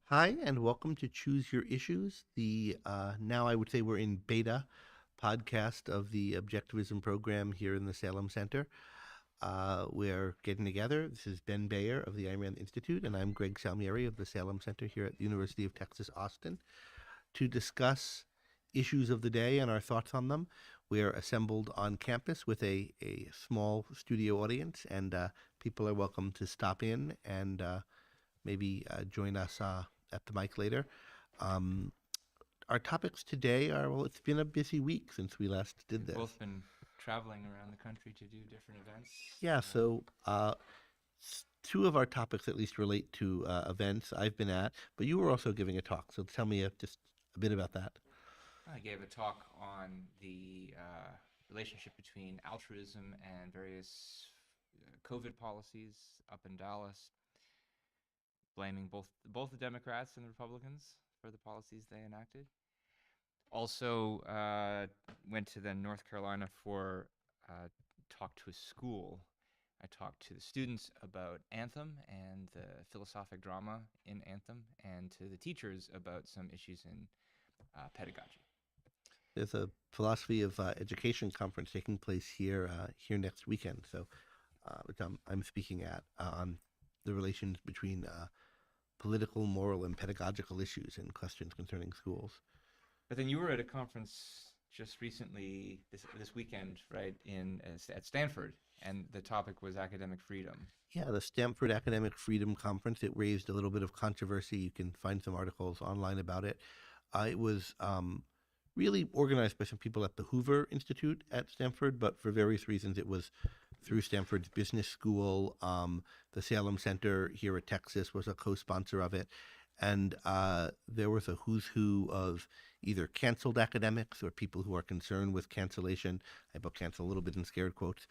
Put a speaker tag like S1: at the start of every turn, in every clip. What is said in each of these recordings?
S1: Hi, and welcome to Choose Your Issues, the now I would say we're in beta podcast of the Objectivism Program here in the Salem Center. We're getting together. This is Ben Bayer of the Ayn Rand Institute, and I'm Greg Salmieri of the Salem Center here at the University of Texas, Austin, to discuss issues of the day and our thoughts on them. We're assembled on campus with a small studio audience, and people are welcome to stop in and maybe join us at the mic later. Um, our topics today are, well, it's been a busy week since we last did
S2: We've
S1: this.
S2: both been traveling around the country to do different events.
S1: Yeah, so two of our topics at least relate to events I've been at, but you were also giving a talk, so tell me just a bit about that.
S2: I gave a talk on the relationship between altruism and various COVID policies up in Dallas, blaming both the Democrats and the Republicans for the policies they enacted. Also, went to then North Carolina for talk to a school. I talked to the students about Anthem and the philosophic drama in Anthem, and to the teachers about some issues in pedagogy.
S1: There's a philosophy of education conference taking place here next weekend, so which I'm speaking at on the relations between political, moral, and pedagogical issues and questions concerning schools.
S2: But then you were at a conference just recently, this weekend, right, in at Stanford, and the topic was academic freedom.
S1: Yeah, the Stanford Academic Freedom Conference. It raised a little bit of controversy. You can find some articles online about it. It was really organized by some people at the Hoover Institute at Stanford, but for various reasons, it was through Stanford's business school. The Salem Center here at Texas was a co-sponsor of it. And there was a who's who of either canceled academics or people who are concerned with cancellation. I put cancel a little bit in scared quotes,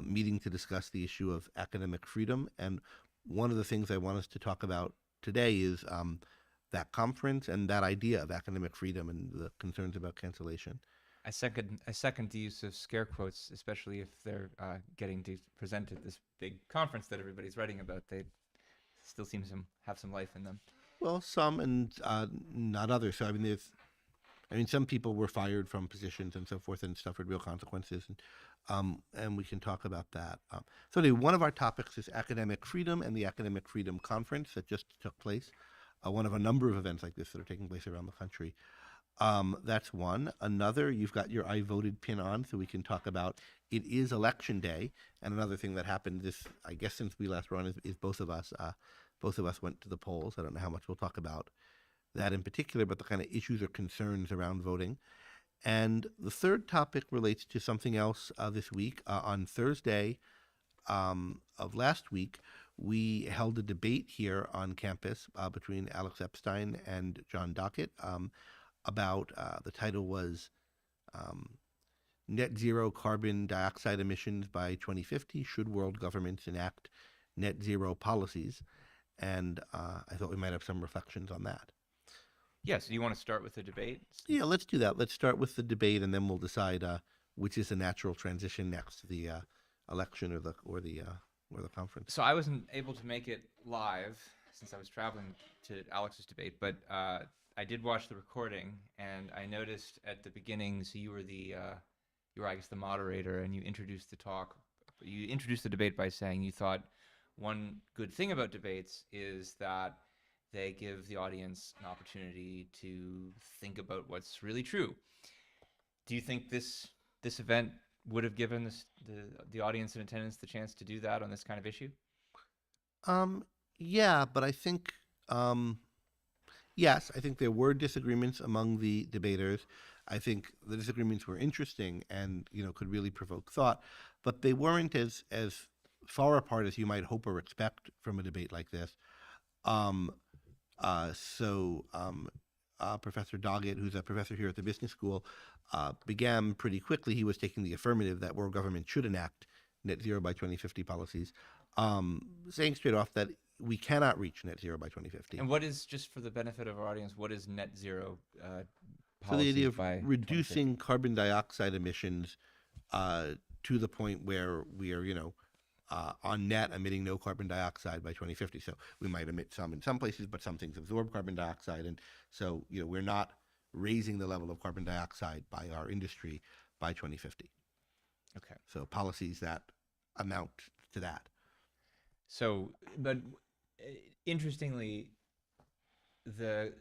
S1: meeting to discuss the issue of academic freedom. And one of the things I want us to talk about today is that conference and that idea of academic freedom and the concerns about cancellation.
S2: I second the use of scare quotes, especially if they're getting to present at this big conference that everybody's writing about. They still seem to have some life in them.
S1: Well, some and not others. So some people were fired from positions and so forth and suffered real consequences, and we can talk about that. So anyway, one of our topics is academic freedom and the Academic Freedom Conference that just took place. One of a number of events like this that are taking place around the country. That's one. Another, you've got your I voted pin on, so we can talk about it is election day. And another thing that happened this, I guess, since we last were on is both of us went to the polls. I don't know how much we'll talk about that in particular, but the kind of issues or concerns around voting. And the third topic relates to something else this week. On Thursday of last week, we held a debate here on campus between Alex Epstein and John Dockett about the title was Net Zero Carbon Dioxide Emissions by 2050. Should world governments enact net zero policies? And I thought we might have some reflections on that.
S2: Yeah, so you want to start with the debate?
S1: Yeah, let's do that. Let's start with the debate, and then we'll decide which is the natural transition next to the election or the conference.
S2: So I wasn't able to make it live since I was traveling to Alex's debate, but I did watch the recording, and I noticed at the beginning, so you were, I guess, the moderator, and you introduced the talk. You introduced the debate by saying you thought one good thing about debates is that they give the audience an opportunity to think about what's really true. Do you think this event would have given the audience in attendance the chance to do that on this kind of issue?
S1: Um, yeah, but I think yes, I think there were disagreements among the debaters. I think the disagreements were interesting and could really provoke thought, but they weren't as far apart as you might hope or expect from a debate like this. Um, Professor Doggett, who's a professor here at the business school, began pretty quickly. He was taking the affirmative that world government should enact net zero by 2050 policies, saying straight off that we cannot reach net zero by 2050.
S2: And what is, just for the benefit of our audience, what is net zero
S1: So the idea
S2: policies
S1: of
S2: by 2050?
S1: reducing carbon dioxide emissions to the point where we are, on net emitting no carbon dioxide by 2050. So we might emit some in some places, but some things absorb carbon dioxide, and so we're not raising the level of carbon dioxide by our industry by 2050.
S2: Okay.
S1: So policies that amount to that.
S2: So, but interestingly, the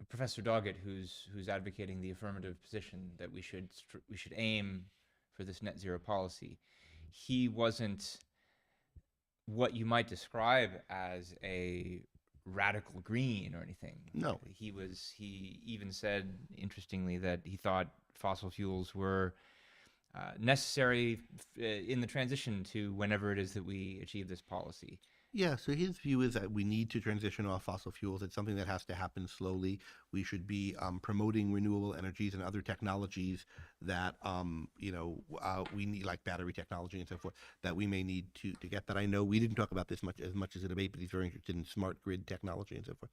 S2: Professor Doggett, who's advocating the affirmative position that we should aim for this net zero policy, he wasn't what you might describe as a radical green or anything.
S1: No.
S2: He even said, interestingly, that he thought fossil fuels were necessary in the transition to whenever it is that we achieve this policy.
S1: Yeah, so his view is that we need to transition off fossil fuels. It's something that has to happen slowly. We should be promoting renewable energies and other technologies that we need, like battery technology and so forth, that we may need to get that. I know we didn't talk about this as much as a debate, but he's very interested in smart grid technology and so forth.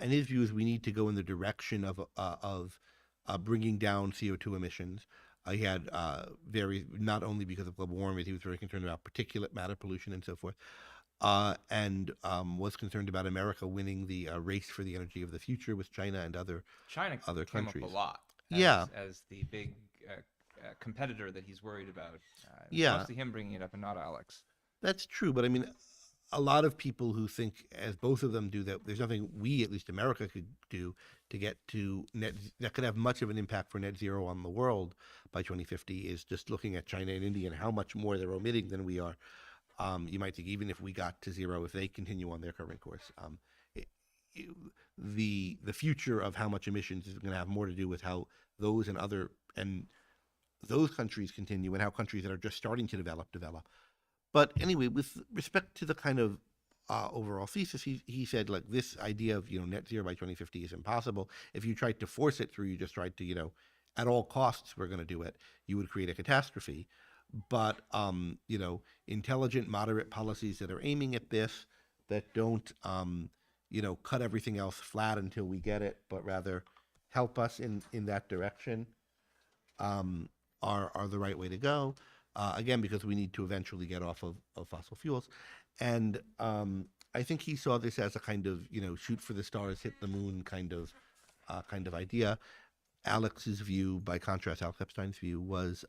S1: And his view is we need to go in the direction of bringing down CO2 emissions. He had not only because of global warming, he was very concerned about particulate matter pollution and so forth. And was concerned about America winning the race for the energy of the future with China and other countries.
S2: Up a lot as the big competitor that he's worried about. Mostly him bringing it up and not Alex.
S1: That's true, but I mean, a lot of people who think, as both of them do, that there's nothing we, at least America, could do to get to net that could have much of an impact for net zero on the world by 2050 is just looking at China and India and how much more they're emitting than we are. You might think even if we got to zero, if they continue on their current course, the future of how much emissions is going to have more to do with how those countries continue and how countries that are just starting to develop. But anyway, with respect to the kind of overall thesis, he said, like, this idea of net zero by 2050 is impossible. If you tried to force it through, you just tried to at all costs we're going to do it, you would create a catastrophe. But intelligent, moderate policies that are aiming at this, that don't cut everything else flat until we get it, but rather help us in that direction, are the right way to go. Again, because we need to eventually get off of fossil fuels, and I think he saw this as a kind of shoot for the stars, hit the moon kind of idea. Alex's view, by contrast, Alex Epstein's view was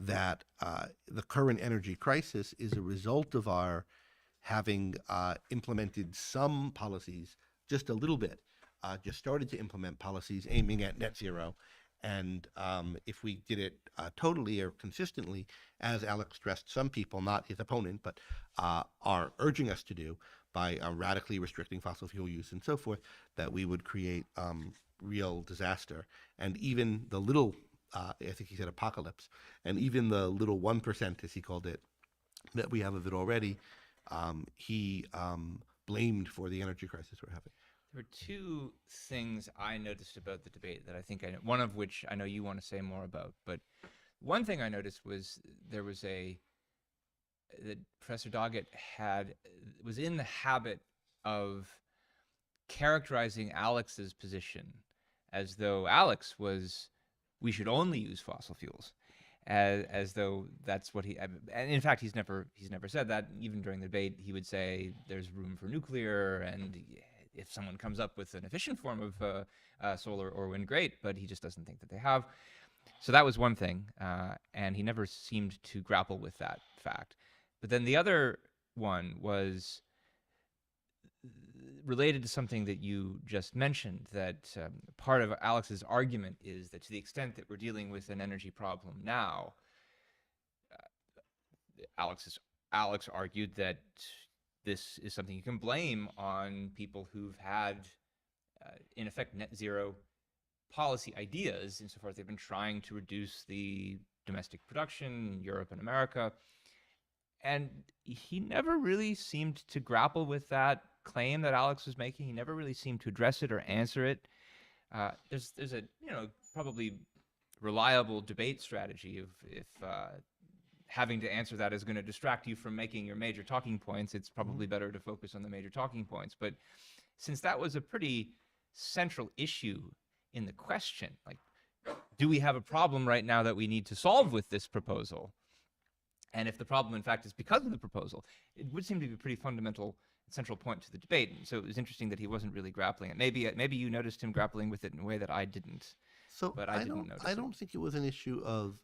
S1: that the current energy crisis is a result of our having implemented some policies just a little bit, just started to implement policies aiming at net zero. And if we did it totally or consistently, as Alex stressed, some people, not his opponent, but are urging us to do by radically restricting fossil fuel use and so forth, that we would create real disaster. And even the little I think he said apocalypse, and even the little 1%, as he called it, that we have of it already, he blamed for the energy crisis we're having.
S2: There were two things I noticed about the debate that I think one of which I know you want to say more about, but one thing I noticed was that Professor Doggett was in the habit of characterizing Alex's position as though Alex was, we should only use fossil fuels, as though that's what and in fact he's never said that. Even during the debate, he would say there's room for nuclear, and if someone comes up with an efficient form of solar or wind, great, but he just doesn't think that they have. So that was one thing, and he never seemed to grapple with that fact. But then the other one was related to something that you just mentioned, that part of Alex's argument is that to the extent that we're dealing with an energy problem now, Alex argued that this is something you can blame on people who've had, in effect, net zero policy ideas insofar as they've been trying to reduce the domestic production in Europe and America. And he never really seemed to grapple with that claim that Alex was making. He never really seemed to address it or answer it. There's a probably reliable debate strategy of if having to answer that is going to distract you from making your major talking points, it's probably better to focus on the major talking points. But since that was a pretty central issue in the question, like, do we have a problem right now that we need to solve with this proposal? And if the problem, in fact, is because of the proposal, it would seem to be a pretty fundamental central point to the debate. And so it was interesting that he wasn't really grappling it. Maybe you noticed him grappling with it in a way that I didn't,
S1: So
S2: but I didn't notice
S1: I
S2: it.
S1: don't think it was an issue of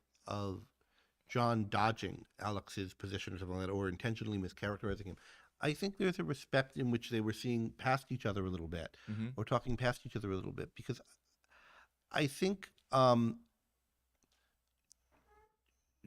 S1: John dodging Alex's position or something like that, or intentionally mischaracterizing him. I think there's a respect in which they were seeing past each other a little bit,
S2: Mm-hmm.
S1: or talking past each other a little bit, because I think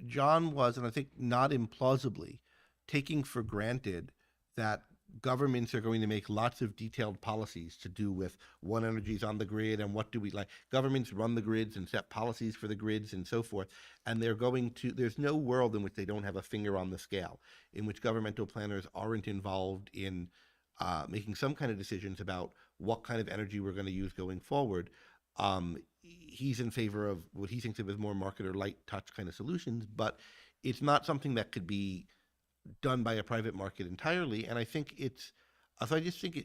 S1: John was, and I think not implausibly, taking for granted that governments are going to make lots of detailed policies to do with what energies on the grid and what do we like. Governments run the grids and set policies for the grids and so forth. And there's no world in which they don't have a finger on the scale, in which governmental planners aren't involved in making some kind of decisions about what kind of energy we're going to use going forward. He's in favor of what he thinks of as more market or light touch kind of solutions, but it's not something that could be done by a private market entirely. And I think so I just think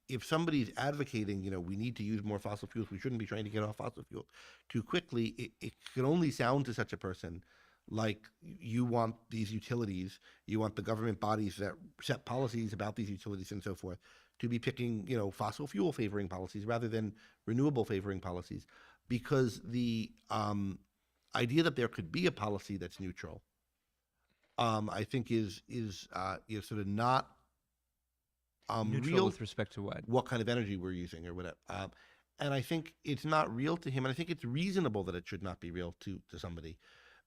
S1: if somebody's advocating, we need to use more fossil fuels, we shouldn't be trying to get off fossil fuels too quickly, it can only sound to such a person like you want these utilities, you want the government bodies that set policies about these utilities and so forth to be picking, fossil fuel favoring policies rather than renewable favoring policies, because the idea that there could be a policy that's neutral, I think is sort of not
S2: Neutral
S1: real
S2: with respect to
S1: what kind of energy we're using or whatever. And I think it's not real to him, and I think it's reasonable that it should not be real to somebody,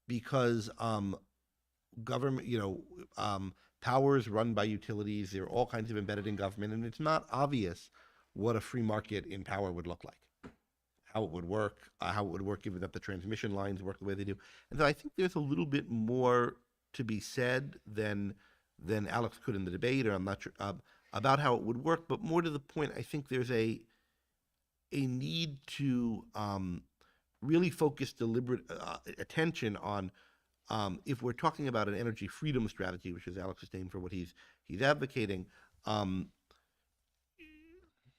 S1: because government, power is run by utilities. There are all kinds of embedded in government, and it's not obvious what a free market in power would look like, how it would work, given that the transmission lines work the way they do. And so I think there's a little bit more to be said than Alex could in the debate, or I'm not sure about how it would work. But more to the point, I think there's a need to really focus deliberate attention on, if we're talking about an energy freedom strategy, which is Alex's name for what he's advocating,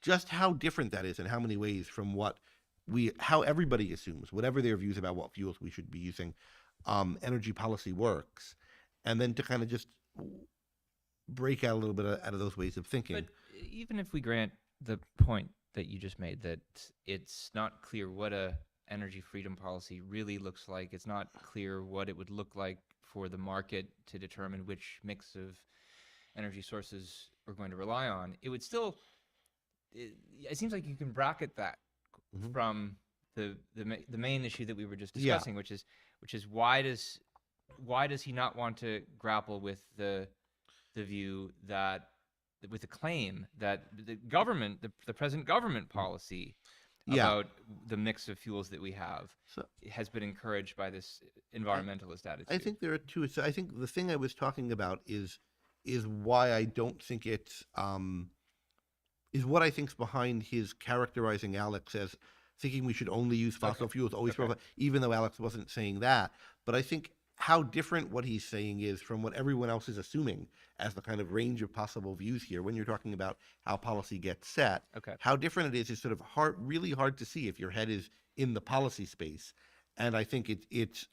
S1: just how different that is in how many ways from how everybody assumes, whatever their views about what fuels we should be using, energy policy works, and then to kind of just break out a little bit out of those ways of thinking.
S2: But even if we grant the point that you just made, that it's not clear what a energy freedom policy really looks like, it's not clear what it would look like for the market to determine which mix of energy sources we're going to rely on, it would still, it seems like you can bracket that
S1: Mhm.
S2: from the main issue that we were just discussing, which is why does he not want to grapple with the view that, with the claim that the government, the present government policy about the mix of fuels that we have has been encouraged by this environmentalist attitude?
S1: I think there are two. So I think the thing I was talking about is why I don't think it's is what I think's behind his characterizing Alex as thinking we should only use fossil fuels, always, even though Alex wasn't saying that. But I think how different what he's saying is from what everyone else is assuming as the kind of range of possible views here when you're talking about how policy gets set. How different it is sort of really hard to see if your head is in the policy space. And I think it's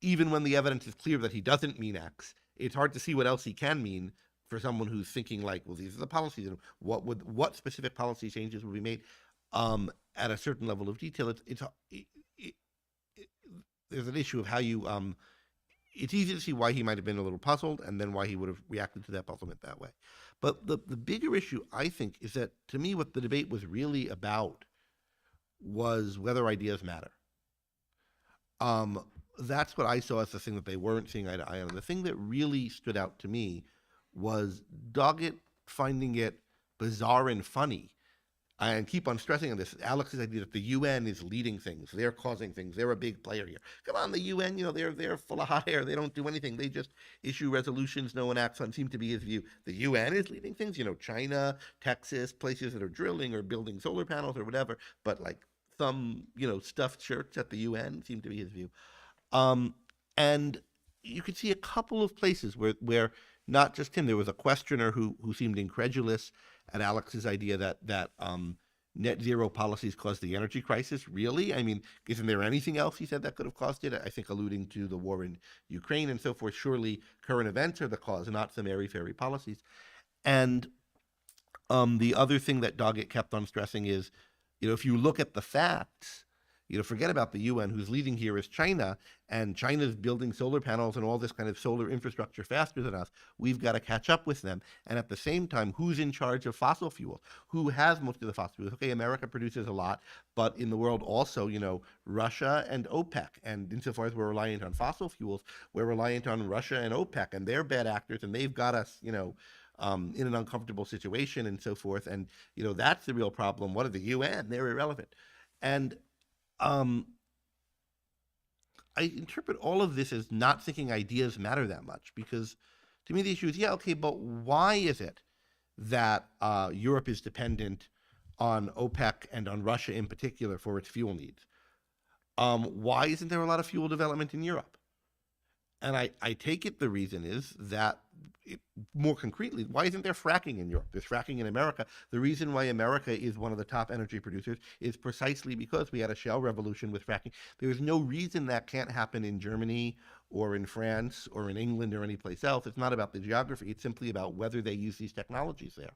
S1: even when the evidence is clear that he doesn't mean X, it's hard to see what else he can mean for someone who's thinking like, well, these are the policies, and what specific policy changes will be made at a certain level of detail. There's an issue of how you it's easy to see why he might have been a little puzzled, and then why he would have reacted to that puzzlement that way. But the bigger issue, I think, is that to me what the debate was really about was whether ideas matter. That's what I saw as the thing that they weren't seeing eye to eye on. The thing that really stood out to me was Doggett finding it bizarre and funny, and keep on stressing on this, Alex's idea that the UN is leading things, they're causing things, they're a big player here. Come on, the UN, they're full of hot air, they don't do anything, they just issue resolutions, no one acts on. Seemed to be his view. The UN is leading things, China, Texas, places that are drilling or building solar panels or whatever, but like some, stuffed shirts at the UN seemed to be his view. And you could see a couple of places where not just him, there was a questioner who seemed incredulous at Alex's idea that net zero policies caused the energy crisis. Really? I mean, isn't there anything else he said that could have caused it? I think alluding to the war in Ukraine and so forth. Surely current events are the cause, not some airy-fairy policies. And the other thing that Doggett kept on stressing is, if you look at the facts, forget about the UN. Who's leading here is China, and China's building solar panels and all this kind of solar infrastructure faster than us. We've got to catch up with them. And at the same time, who's in charge of fossil fuels? Who has most of the fossil fuels? Okay, America produces a lot, but in the world also, Russia and OPEC. And insofar as we're reliant on fossil fuels, we're reliant on Russia and OPEC, and they're bad actors, and they've got us, in an uncomfortable situation and so forth. And, that's the real problem. What are the UN? They're irrelevant. And I interpret all of this as not thinking ideas matter that much, because to me the issue is, yeah, okay, but why is it that Europe is dependent on OPEC and on Russia in particular for its fuel needs? Why isn't there a lot of fuel development in Europe? And I take it the reason is that, more concretely, why isn't there fracking in Europe? There's fracking in America. The reason why America is one of the top energy producers is precisely because we had a shale revolution with fracking. There's no reason that can't happen in Germany or in France or in England or anyplace else. It's not about the geography. It's simply about whether they use these technologies there.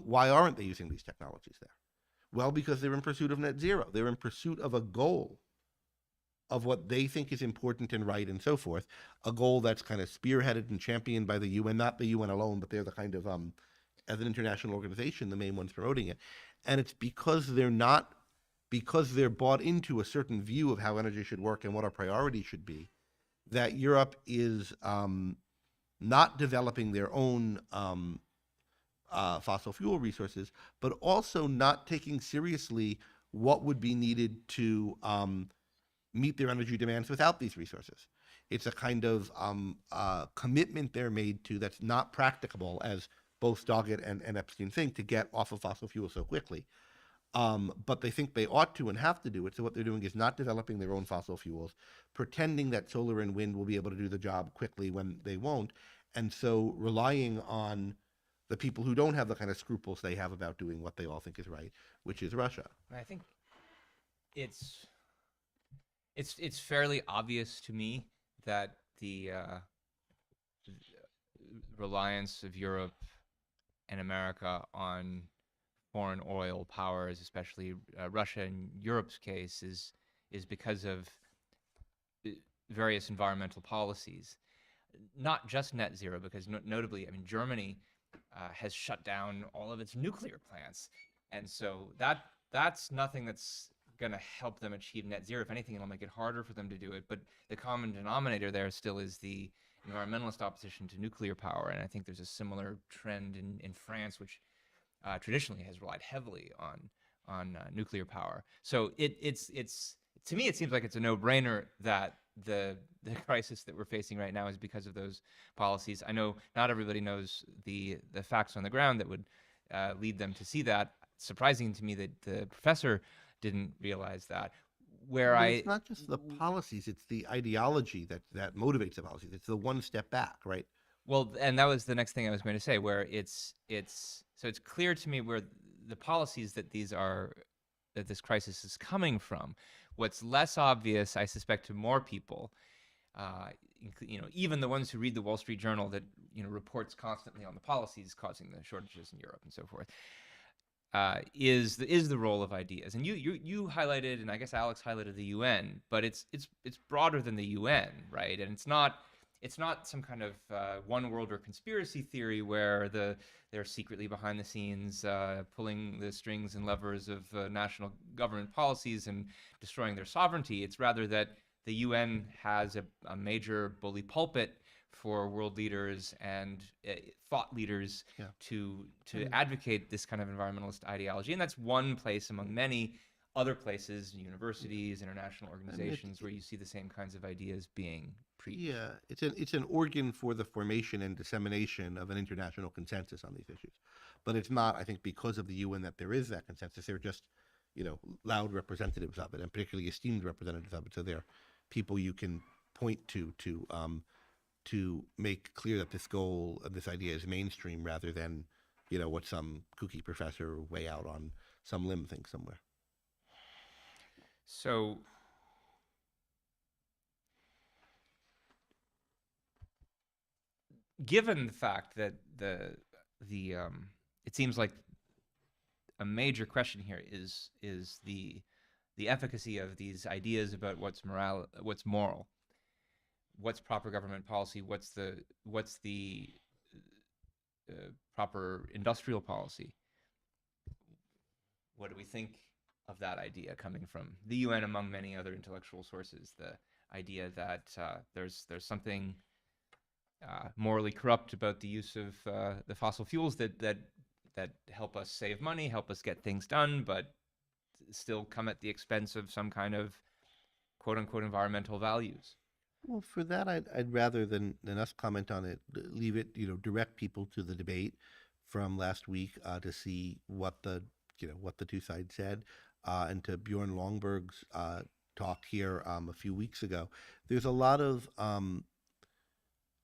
S1: Why aren't they using these technologies there? Well, because they're in pursuit of net zero. They're in pursuit of a goal of what they think is important and right and so forth, a goal that's kind of spearheaded and championed by the UN, not the UN alone, but they're the kind of, as an international organization, the main ones promoting it. And it's because they're bought into a certain view of how energy should work and what our priorities should be, that Europe is not developing their own fossil fuel resources, but also not taking seriously what would be needed to meet their energy demands without these resources. It's a kind of commitment they're made to that's not practicable, as both Doggett and Epstein think, to get off of fossil fuels so quickly. But they think they ought to and have to do it. So what they're doing is not developing their own fossil fuels, pretending that solar and wind will be able to do the job quickly when they won't, and so relying on the people who don't have the kind of scruples they have about doing what they all think is right, which is Russia.
S2: I think it's fairly obvious to me that the reliance of Europe and America on foreign oil powers, especially Russia in Europe's case, is because of various environmental policies. Not just net zero, because notably, I mean, Germany has shut down all of its nuclear plants, and so that's nothing that's going to help them achieve net zero. If anything, it'll make it harder for them to do it. But the common denominator there still is the environmentalist opposition to nuclear power, and I think there's a similar trend in France, which traditionally has relied heavily on nuclear power. So it's to me, it seems like it's a no-brainer that the crisis that we're facing right now is because of those policies. I know not everybody knows the facts on the ground that would lead them to see that. Surprising to me that the professor didn't realize that.
S1: It's not just the policies; it's the ideology that motivates the policies. It's the one step back, right?
S2: Well, and that was the next thing I was going to say, where it's clear to me where the policies that this crisis is coming from. What's less obvious, I suspect, to more people, even the ones who read the Wall Street Journal that reports constantly on the policies causing the shortages in Europe and so forth, is the role of ideas. And you highlighted, and I guess Alex highlighted the UN, but it's broader than the UN, right? And it's not some kind of one world or conspiracy theory where they're secretly behind the scenes pulling the strings and levers of national government policies and destroying their sovereignty. It's rather that the UN has a major bully pulpit for world leaders and thought leaders to advocate this kind of environmentalist ideology. And that's one place among many other places, universities, international organizations, where you see the same kinds of ideas being preached.
S1: Yeah, it's an organ for the formation and dissemination of an international consensus on these issues. But it's not, I think, because of the UN that there is that consensus. They're just, loud representatives of it, and particularly esteemed representatives of it. So they're people you can point to make clear that this goal, this idea is mainstream rather than, what some kooky professor way out on some limb thing somewhere.
S2: So, given the fact that the it seems like a major question here is the efficacy of these ideas about what's moral, what's proper government policy, what's the proper industrial policy. What do we think of that idea coming from the UN, among many other intellectual sources? The idea that there's something morally corrupt about the use of the fossil fuels that help us save money, help us get things done, but still come at the expense of some kind of quote unquote environmental values.
S1: Well, for that, I'd rather than us comment on it, leave it, direct people to the debate from last week to see what the two sides said, and to Bjorn Longberg's talk here a few weeks ago. There's a lot of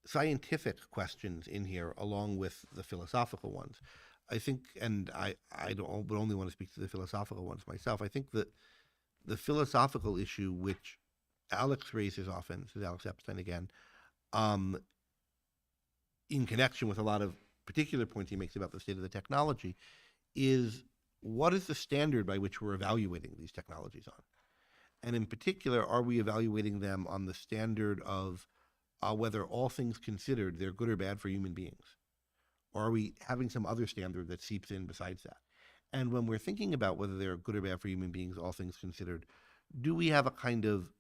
S1: scientific questions in here, along with the philosophical ones. I think, and I would only want to speak to the philosophical ones myself. I think that the philosophical issue, which Alex raises often, this is Alex Epstein again, in connection with a lot of particular points he makes about the state of the technology, is what is the standard by which we're evaluating these technologies on? And in particular, are we evaluating them on the standard of whether all things considered, they're good or bad for human beings? Or are we having some other standard that seeps in besides that? And when we're thinking about whether they're good or bad for human beings, all things considered, do we have a kind of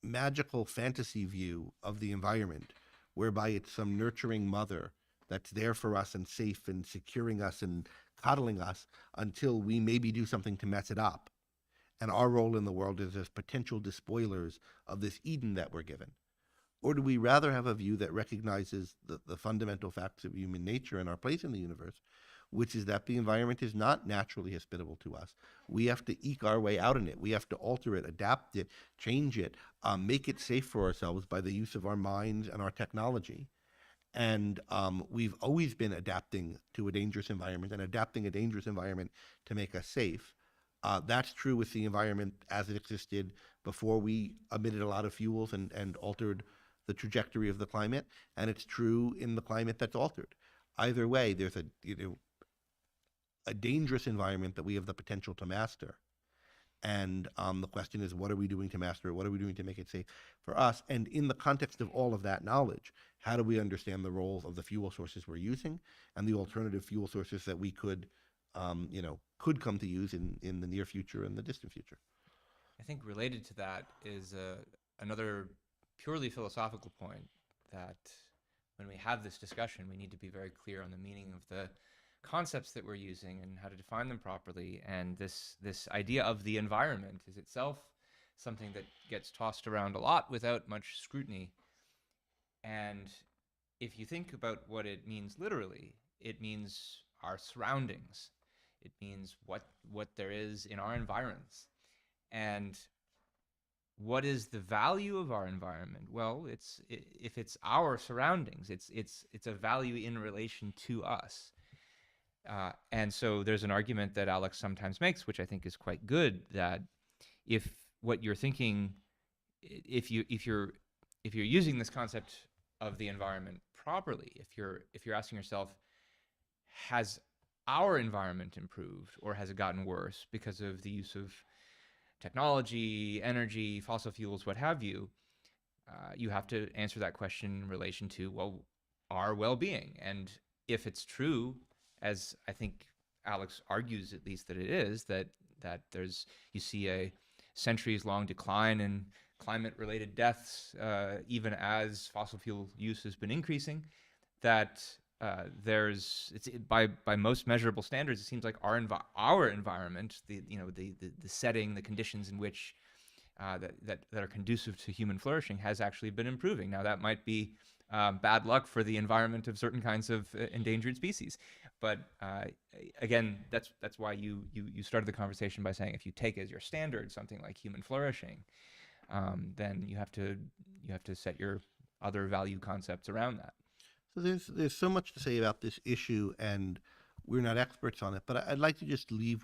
S1: magical fantasy view of the environment whereby it's some nurturing mother that's there for us and safe and securing us and coddling us until we maybe do something to mess it up? And our role in the world is as potential despoilers of this Eden that we're given. Or do we rather have a view that recognizes the fundamental facts of human nature and our place in the universe, which is that the environment is not naturally hospitable to us? We have to eke our way out in it. We have to alter it, adapt it, change it, make it safe for ourselves by the use of our minds and our technology. And we've always been adapting to a dangerous environment and adapting a dangerous environment to make us safe. That's true with the environment as it existed before we emitted a lot of fuels and altered the trajectory of the climate, and it's true in the climate that's altered. Either way, there's a dangerous environment that we have the potential to master. And the question is, what are we doing to master it? What are we doing to make it safe for us? And in the context of all of that knowledge, how do we understand the roles of the fuel sources we're using and the alternative fuel sources that we could come to use in the near future and the distant future?
S2: I think related to that is another purely philosophical point, that when we have this discussion, we need to be very clear on the meaning of the concepts that we're using and how to define them properly. And this idea of the environment is itself something that gets tossed around a lot without much scrutiny. And if you think about what it means literally, it means our surroundings. It means what there is in our environs. And what is the value of our environment? Well, if it's our surroundings, it's a value in relation to us. And so there's an argument that Alex sometimes makes, which I think is quite good, that if what you're thinking, if you're using this concept of the environment properly, if you're asking yourself, has our environment improved or has it gotten worse because of the use of technology, energy, fossil fuels, what have you, you have to answer that question in relation to, well, our well-being. And if it's true, as I think Alex argues at least that it is, that you see a centuries-long decline in climate-related deaths, even as fossil fuel use has been increasing, that by most measurable standards, it seems like our environment, the setting, the conditions in which that are conducive to human flourishing has actually been improving. Now that might be bad luck for the environment of certain kinds of endangered species, but again, that's why you started the conversation by saying if you take as your standard something like human flourishing, then you have to set your other value concepts around that.
S1: So there's so much to say about this issue, and we're not experts on it, but I'd like to just leave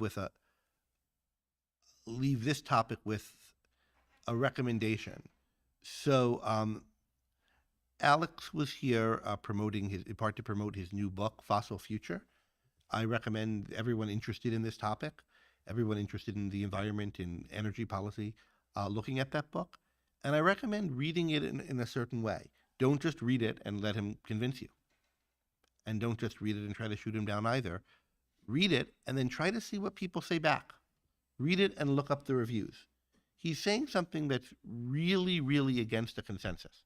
S1: this topic with a recommendation. So Alex was here in part to promote his new book, Fossil Future. I recommend everyone interested in this topic, everyone interested in the environment and energy policy, looking at that book. And I recommend reading it in a certain way. Don't just read it and let him convince you. And don't just read it and try to shoot him down either. Read it and then try to see what people say back. Read it and look up the reviews. He's saying something that's really, really against the consensus.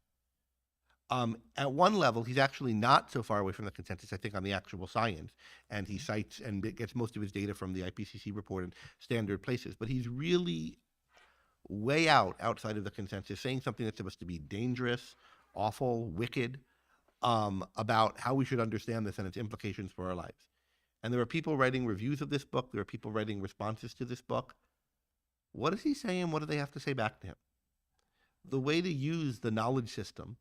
S1: At one level, he's actually not so far away from the consensus, I think, on the actual science. And he cites and gets most of his data from the IPCC report and standard places. But he's really way outside of the consensus, saying something that's supposed to be dangerous, awful, wicked, about how we should understand this and its implications for our lives. And there are people writing reviews of this book. There are people writing responses to this book. What is he saying? What do they have to say back to him? The way to use the knowledge system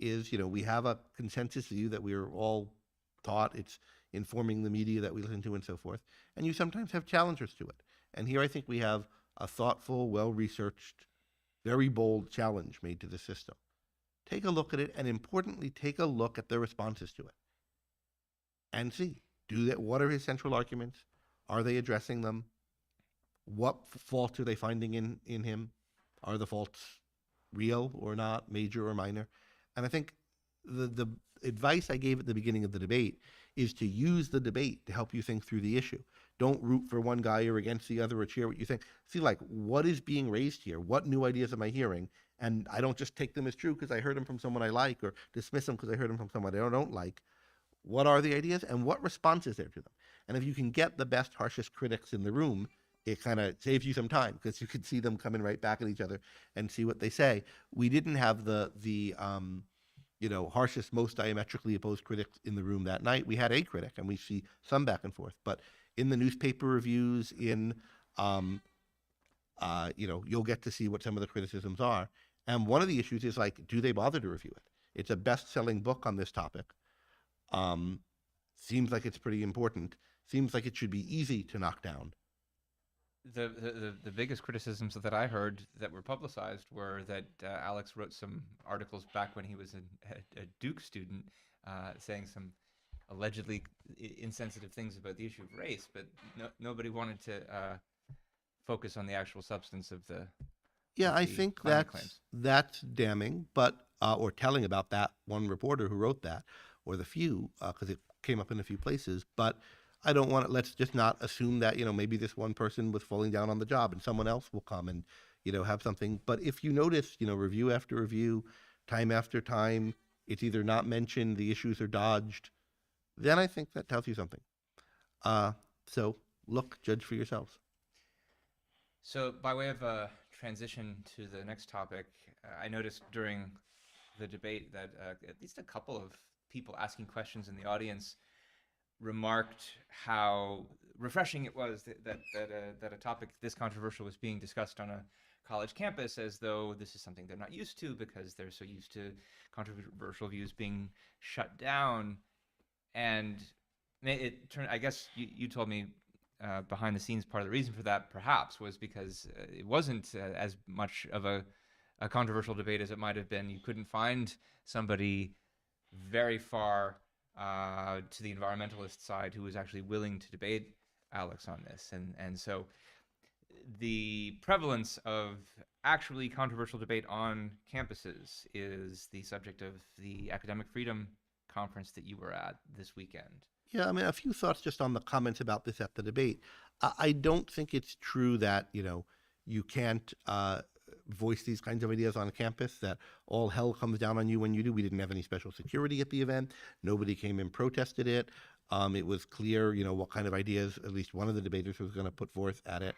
S1: is, we have a consensus view that we're all taught. It's informing the media that we listen to and so forth. And you sometimes have challengers to it. And here I think we have a thoughtful, well-researched, very bold challenge made to the system. Take a look at it, and importantly, take a look at the responses to it. And see, what are his central arguments? Are they addressing them? What faults are they finding in him? Are the faults real or not, major or minor? And I think the advice I gave at the beginning of the debate is to use the debate to help you think through the issue. Don't root for one guy or against the other or cheer what you think. See, what is being raised here? What new ideas am I hearing? And I don't just take them as true because I heard them from someone I like, or dismiss them because I heard them from someone I don't like. What are the ideas and what response is there to them? And if you can get the best, harshest critics in the room, it kind of saves you some time because you can see them coming right back at each other and see what they say. We didn't have the harshest, most diametrically opposed critics in the room that night. We had a critic, and we see some back and forth. But in the newspaper reviews, you'll get to see what some of the criticisms are. And one of the issues is, do they bother to review it? It's a best-selling book on this topic. Seems like it's pretty important. Seems like it should be easy to knock down.
S2: The biggest criticisms that I heard that were publicized were that Alex wrote some articles back when he was a Duke student, saying some allegedly insensitive things about the issue of race, but nobody wanted to focus on the actual substance of the.
S1: Yeah, I think that's damning, but or telling about that one reporter who wrote that, or the few, because it came up in a few places. But I don't want to. Let's just not assume that maybe this one person was falling down on the job, and someone else will come and have something. But if you notice, review after review, time after time, it's either not mentioned, the issues are dodged, then I think that tells you something. So look, judge for yourselves.
S2: So by way of a transition to the next topic, I noticed during the debate that at least a couple of people asking questions in the audience remarked how refreshing it was that a topic this controversial was being discussed on a college campus, as though this is something they're not used to because they're so used to controversial views being shut down. And it turned, I guess you told me behind the scenes part of the reason for that perhaps was because it wasn't as much of a controversial debate as it might have been. You couldn't find somebody very far to the environmentalist side who was actually willing to debate Alex on this. And so the prevalence of actually controversial debate on campuses is the subject of the Academic Freedom Conference that you were at this weekend.
S1: Yeah, I mean, a few thoughts just on the comments about this at the debate. I don't think it's true that, you can't voice these kinds of ideas on a campus, that all hell comes down on you when you do. We didn't have any special security at the event. Nobody came and protested it. It was clear, what kind of ideas at least one of the debaters was going to put forth at it.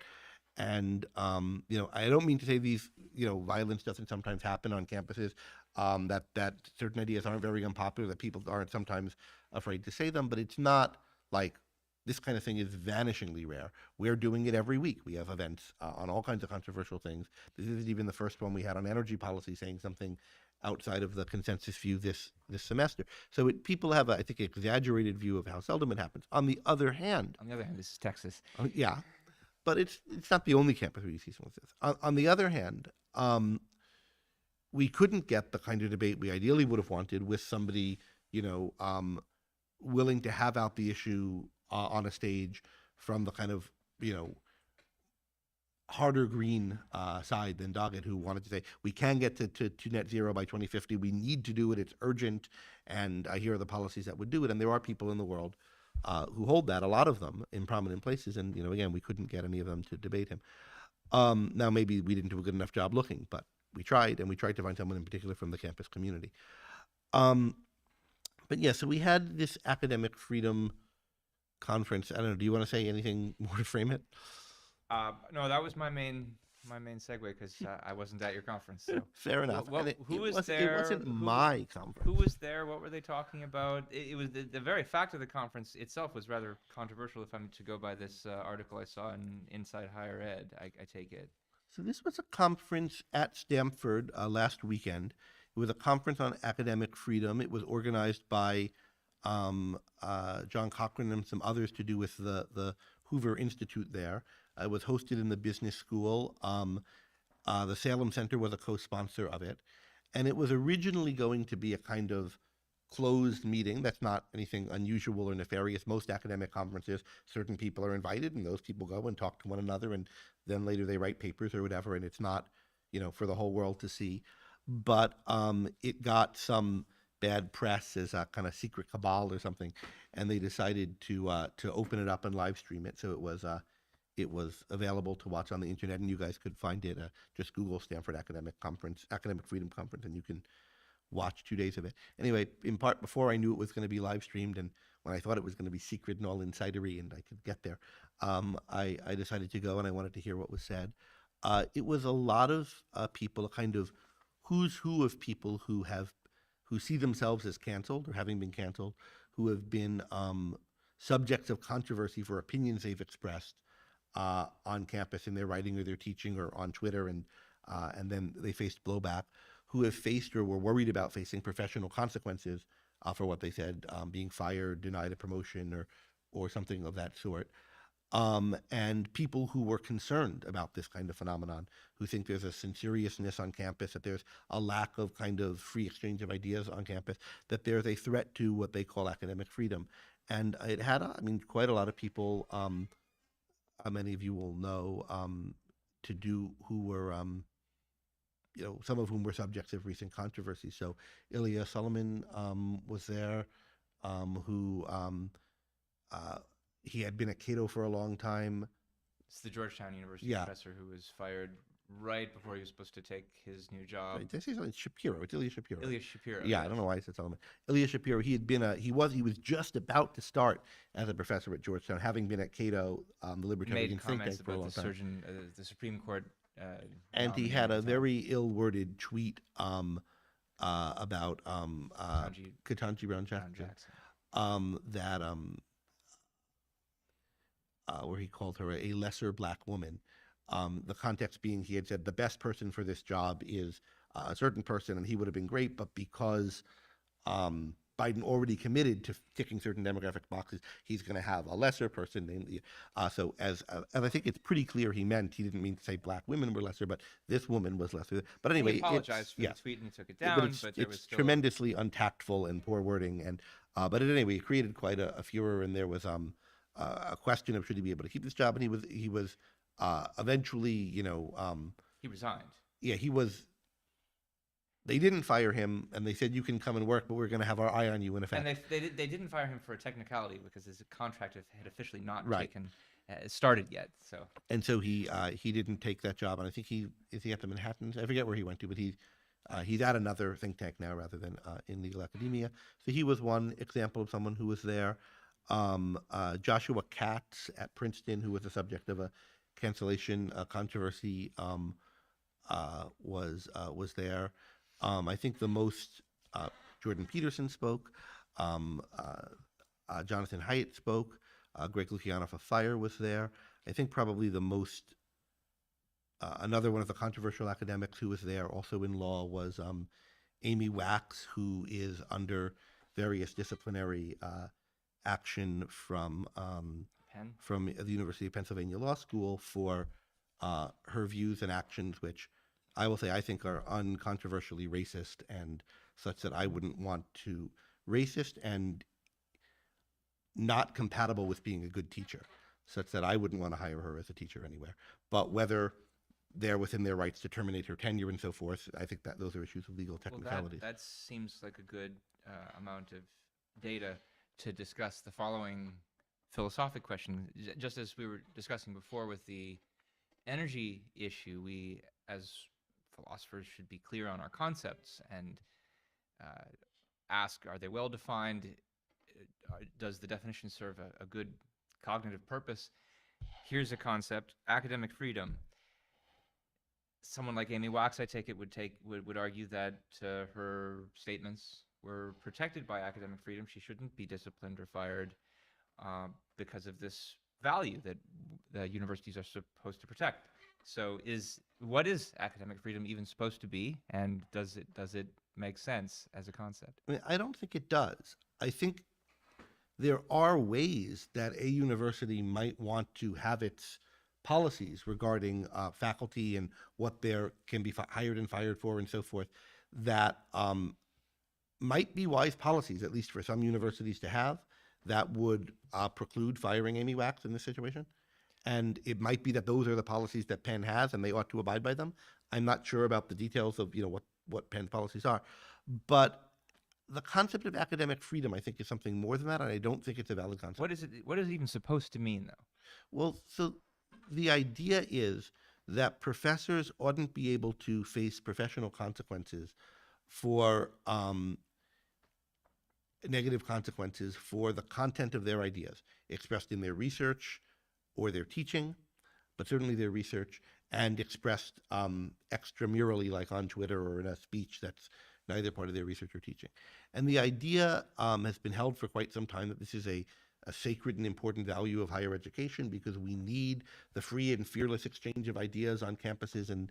S1: And, I don't mean to say these, violence doesn't sometimes happen on campuses, that certain ideas aren't very unpopular, that people aren't sometimes afraid to say them, but it's not like this kind of thing is vanishingly rare. We're doing it every week. We have events on all kinds of controversial things. This isn't even the first one we had on energy policy saying something outside of the consensus view this semester. So people have, I think, exaggerated view of how seldom it happens. On the other hand,
S2: this is Texas.
S1: yeah, but it's not the only campus where you see something like this. On the other hand, we couldn't get the kind of debate we ideally would have wanted with somebody, willing to have out the issue on a stage from the kind of, harder green side than Doggett, who wanted to say, we can get to net zero by 2050. We need to do it. It's urgent. And here are the policies that would do it. And there are people in the world who hold that, a lot of them in prominent places. And, again, we couldn't get any of them to debate him. Now, maybe we didn't do a good enough job looking, but we tried, and we tried to find someone in particular from the campus community. But yeah, so we had this academic freedom conference. I don't know. Do you want to say anything more to frame it?
S2: No, that was my main segue because I wasn't at your conference. So.
S1: Fair enough.
S2: Who was there?
S1: It wasn't my conference.
S2: Who was there? What were they talking about? It was the very fact of the conference itself was rather controversial. If I'm to go by this article I saw in Inside Higher Ed, I take it.
S1: So this was a conference at Stanford last weekend. It was a conference on academic freedom. It was organized by John Cochran and some others to do with the Hoover Institute there. It was hosted in the business school. The Salem Center was a co-sponsor of it. And it was originally going to be a kind of closed meeting. That's not anything unusual or nefarious. Most academic conferences, certain people are invited, and those people go and talk to one another, and then later they write papers or whatever, and it's not, for the whole world to see. But it got some bad press as a kind of secret cabal or something, and they decided to open it up and live stream it. So it was available to watch on the internet, and you guys could find it. Just Google Stanford Academic Freedom Conference, and you can watch 2 days of it. Anyway, in part before I knew it was going to be live streamed, and when I thought it was going to be secret and all insidery and I could get there, I decided to go, and I wanted to hear what was said. It was a lot of people, a kind of who's who of people who see themselves as canceled or having been canceled, who have been subjects of controversy for opinions they've expressed on campus in their writing or their teaching or on Twitter, and then they faced blowback, who have faced or were worried about facing professional consequences for what they said, being fired, denied a promotion, or something of that sort. And people who were concerned about this kind of phenomenon, who think there's a seriousness on campus, that there's a lack of kind of free exchange of ideas on campus, that there's a threat to what they call academic freedom. And it had, quite a lot of people, many of you will know, who were, some of whom were subjects of recent controversy. So Ilya Solomon was there, who he had been at Cato for a long time.
S2: It's the Georgetown University professor who was fired right before he was supposed to take his new job.
S1: Did I say something? Shapiro. It's Ilya Shapiro.
S2: Ilya Shapiro.
S1: Yeah, I don't know why I said Solomon. Ilya Shapiro. He was just about to start as a professor at Georgetown, having been at Cato, the libertarian think tank for a long time.
S2: The Supreme Court.
S1: And he had a very ill-worded tweet about Ketanji Brown Jackson. Where he called her a lesser black woman. The context being he had said the best person for this job is a certain person, and he would have been great, but because Biden already committed to ticking certain demographic boxes, he's going to have a lesser person. So as I think it's pretty clear he didn't mean to say black women were lesser, but this woman was lesser. But anyway,
S2: he apologized for the tweet and he took it down. But there was still
S1: tremendously untactful and poor wording, and but anyway, it created quite a furor, and there was a question of should he be able to keep this job, and he was eventually,
S2: he resigned.
S1: Yeah, he was. They didn't fire him, and they said you can come and work, but we're going to have our eye on you in effect.
S2: And they didn't fire him for a technicality because his contract had officially not started yet. So
S1: he didn't take that job, and I think is he at the Manhattan? I forget where he went to, but he's at another think tank now rather than in legal academia. So he was one example of someone who was there. Joshua Katz at Princeton, who was the subject of a cancellation controversy, was there. I think the most Jordan Peterson spoke. Jonathan Haidt spoke. Greg Lukianoff of FIRE was there. I think probably the most, another one of the controversial academics who was there, also in law, was Amy Wax, who is under various disciplinary action
S2: Penn?
S1: from the University of Pennsylvania Law School for her views and actions, which I will say I think are uncontroversially racist and such that I wouldn't want to, racist and not compatible with being a good teacher, such that I wouldn't want to hire her as a teacher anywhere. But whether they're within their rights to terminate her tenure and so forth, I think that those are issues of legal technicalities.
S2: Well, that seems like a good amount of data to discuss the following philosophic question. Just as we were discussing before with the energy issue, we as philosophers should be clear on our concepts and ask, are they well defined? Does the definition serve a good cognitive purpose? Here's a concept: academic freedom. Someone like Amy Wax, I take it, would argue that her statements were protected by academic freedom. She shouldn't be disciplined or fired because of this value that the universities are supposed to protect. So, what is academic freedom even supposed to be, and does it make sense as a concept?
S1: I mean, I don't think it does. I think there are ways that a university might want to have its policies regarding faculty and what they can be hired and fired for and so forth that might be wise policies, at least for some universities to have, that would preclude firing Amy Wax in this situation. And it might be that those are the policies that Penn has and they ought to abide by them. I'm not sure about the details of what Penn's policies are. But the concept of academic freedom, I think, is something more than that, and I don't think it's a valid concept.
S2: What is it even supposed to mean, though?
S1: Well, so the idea is that professors oughtn't be able to face professional consequences for negative consequences for the content of their ideas expressed in their research or their teaching, but certainly their research, and expressed extramurally, like on Twitter or in a speech that's neither part of their research or teaching. And the idea has been held for quite some time that this is a sacred and important value of higher education because we need the free and fearless exchange of ideas on campuses and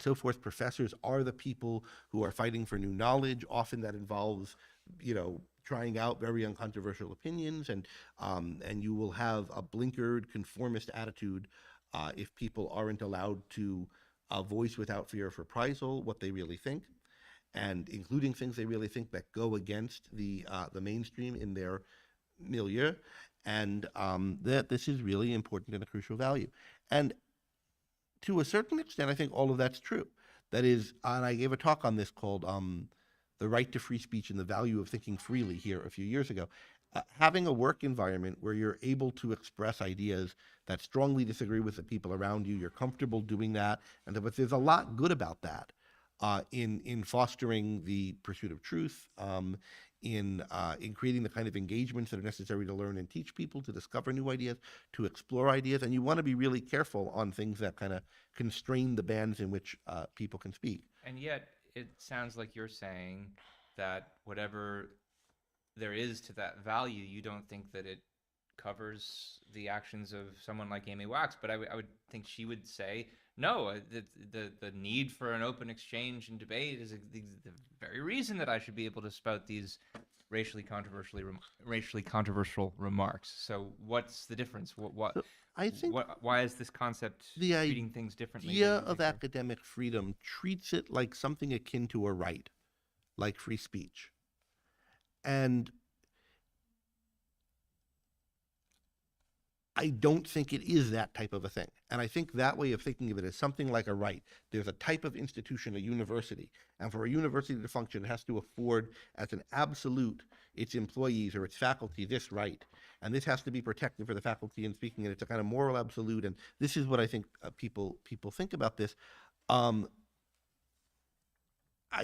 S1: so forth. Professors are the people who are fighting for new knowledge. Often that involves, trying out very uncontroversial opinions, and you will have a blinkered conformist attitude if people aren't allowed to voice without fear of reprisal what they really think, and including things they really think that go against the mainstream in their milieu, and that this is really important and a crucial value. And to a certain extent, I think all of that's true. That is, and I gave a talk on this called The Right to Free Speech and the Value of Thinking Freely here a few years ago. Having a work environment where you're able to express ideas that strongly disagree with the people around you, you're comfortable doing that, but there's a lot good about that in fostering the pursuit of truth, in creating the kind of engagements that are necessary to learn and teach people, to discover new ideas, to explore ideas. And you want to be really careful on things that kind of constrain the bands in which people can speak.
S2: And yet, it sounds like you're saying that whatever there is to that value, you don't think that it covers the actions of someone like Amy Wax. But I would think she would say, no, the need for an open exchange and debate is the very reason that I should be able to spout these racially controversial remarks. So what's the difference? Why is this concept treating things differently?
S1: The idea of academic freedom treats it like something akin to a right, like free speech. And I don't think it is that type of a thing. And I think that way of thinking of it is something like a right. There's a type of institution, a university, and for a university to function, it has to afford as an absolute its employees or its faculty this right. And this has to be protected for the faculty in speaking, and it's a kind of moral absolute. And this is what I think people think about this. I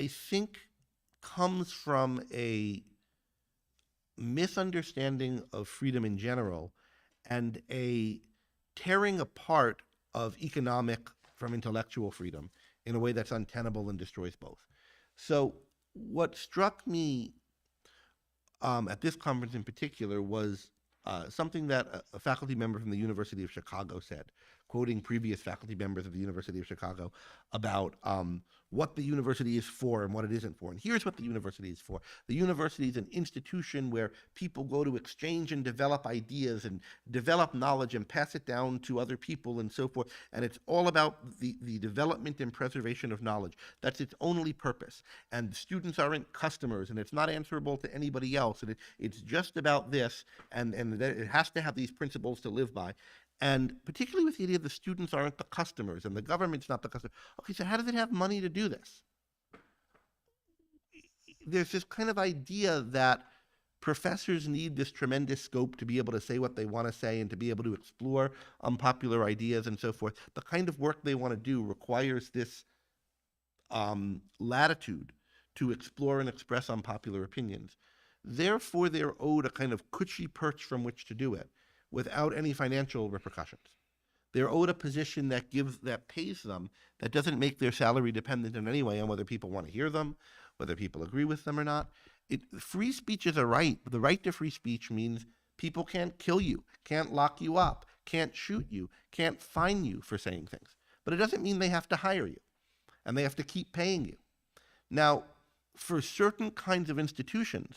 S1: think comes from a misunderstanding of freedom in general and a tearing apart of economic from intellectual freedom in a way that's untenable and destroys both. So what struck me at this conference in particular was something that a faculty member from the University of Chicago said, quoting previous faculty members of the University of Chicago about what the university is for and what it isn't for. And here's what the university is for. The university is an institution where people go to exchange and develop ideas and develop knowledge and pass it down to other people and so forth. And it's all about the development and preservation of knowledge. That's its only purpose. And students aren't customers, and it's not answerable to anybody else. And it's just about this, and it has to have these principles to live by. And particularly with the idea the students aren't the customers and the government's not the customer. Okay, so how does it have money to do this? There's this kind of idea that professors need this tremendous scope to be able to say what they want to say and to be able to explore unpopular ideas and so forth. The kind of work they want to do requires this latitude to explore and express unpopular opinions. Therefore, they're owed a kind of cushy perch from which to do it, without any financial repercussions. They're owed a position that pays them, that doesn't make their salary dependent in any way on whether people want to hear them, whether people agree with them or not. Free speech is a right. The right to free speech means people can't kill you, can't lock you up, can't shoot you, can't fine you for saying things. But it doesn't mean they have to hire you, and they have to keep paying you. Now, for certain kinds of institutions,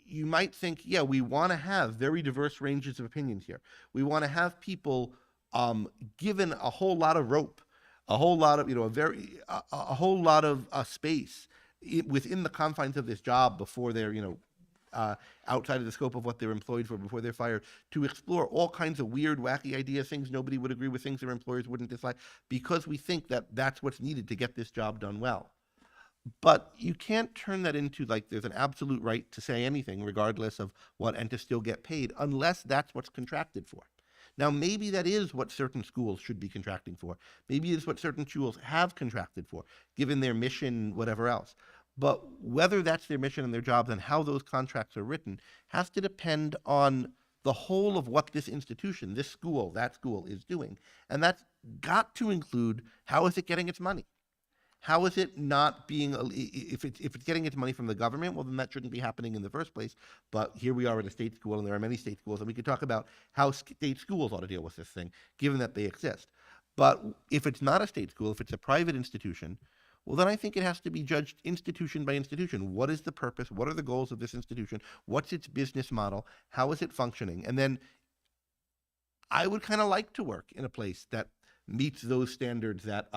S1: you might think, yeah, we want to have very diverse ranges of opinions here. We want to have people given a whole lot of rope, a whole lot of, a whole lot of space within the confines of this job before they're, outside of the scope of what they're employed for, before they're fired, to explore all kinds of weird, wacky ideas, things nobody would agree with, things their employers wouldn't dislike, because we think that that's what's needed to get this job done well. But you can't turn that into like there's an absolute right to say anything regardless of what and to still get paid unless that's what's contracted for. Now, maybe that is what certain schools should be contracting for. Maybe it's what certain schools have contracted for, given their mission, whatever else. But whether that's their mission and their jobs and how those contracts are written has to depend on the whole of what this institution, this school, that school is doing. And that's got to include how is it getting its money? How is it not being, if it's getting its money from the government, well, then that shouldn't be happening in the first place. But here we are at a state school, and there are many state schools, and we could talk about how state schools ought to deal with this thing, given that they exist. But if it's not a state school, if it's a private institution, well, then I think it has to be judged institution by institution. What is the purpose? What are the goals of this institution? What's its business model? How is it functioning? And then I would kind of like to work in a place that meets those standards that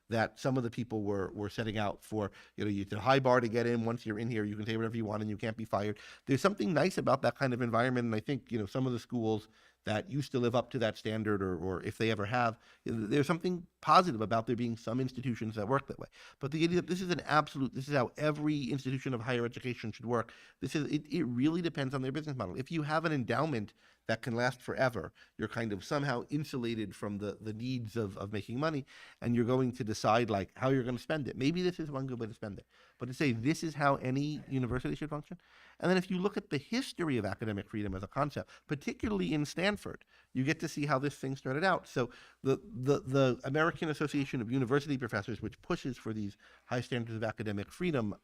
S1: that some of the people were setting out for. It's a high bar to get in. Once you're in here, you can say whatever you want and you can't be fired. There's something nice about that kind of environment, and I think some of the schools that used to live up to that standard, or if they ever have, there's something positive about there being some institutions that work that way. But the idea that this is how every institution of higher education should work, it really depends on their business model. If you have an endowment that can last forever, you're kind of somehow insulated from the needs of making money, and you're going to decide like how you're going to spend it. Maybe this is one good way to spend it, but to say this is how any university should function. And then if you look at the history of academic freedom as a concept, particularly in Stanford, you get to see how this thing started out. So the American Association of University Professors, which pushes for these high standards of academic freedom,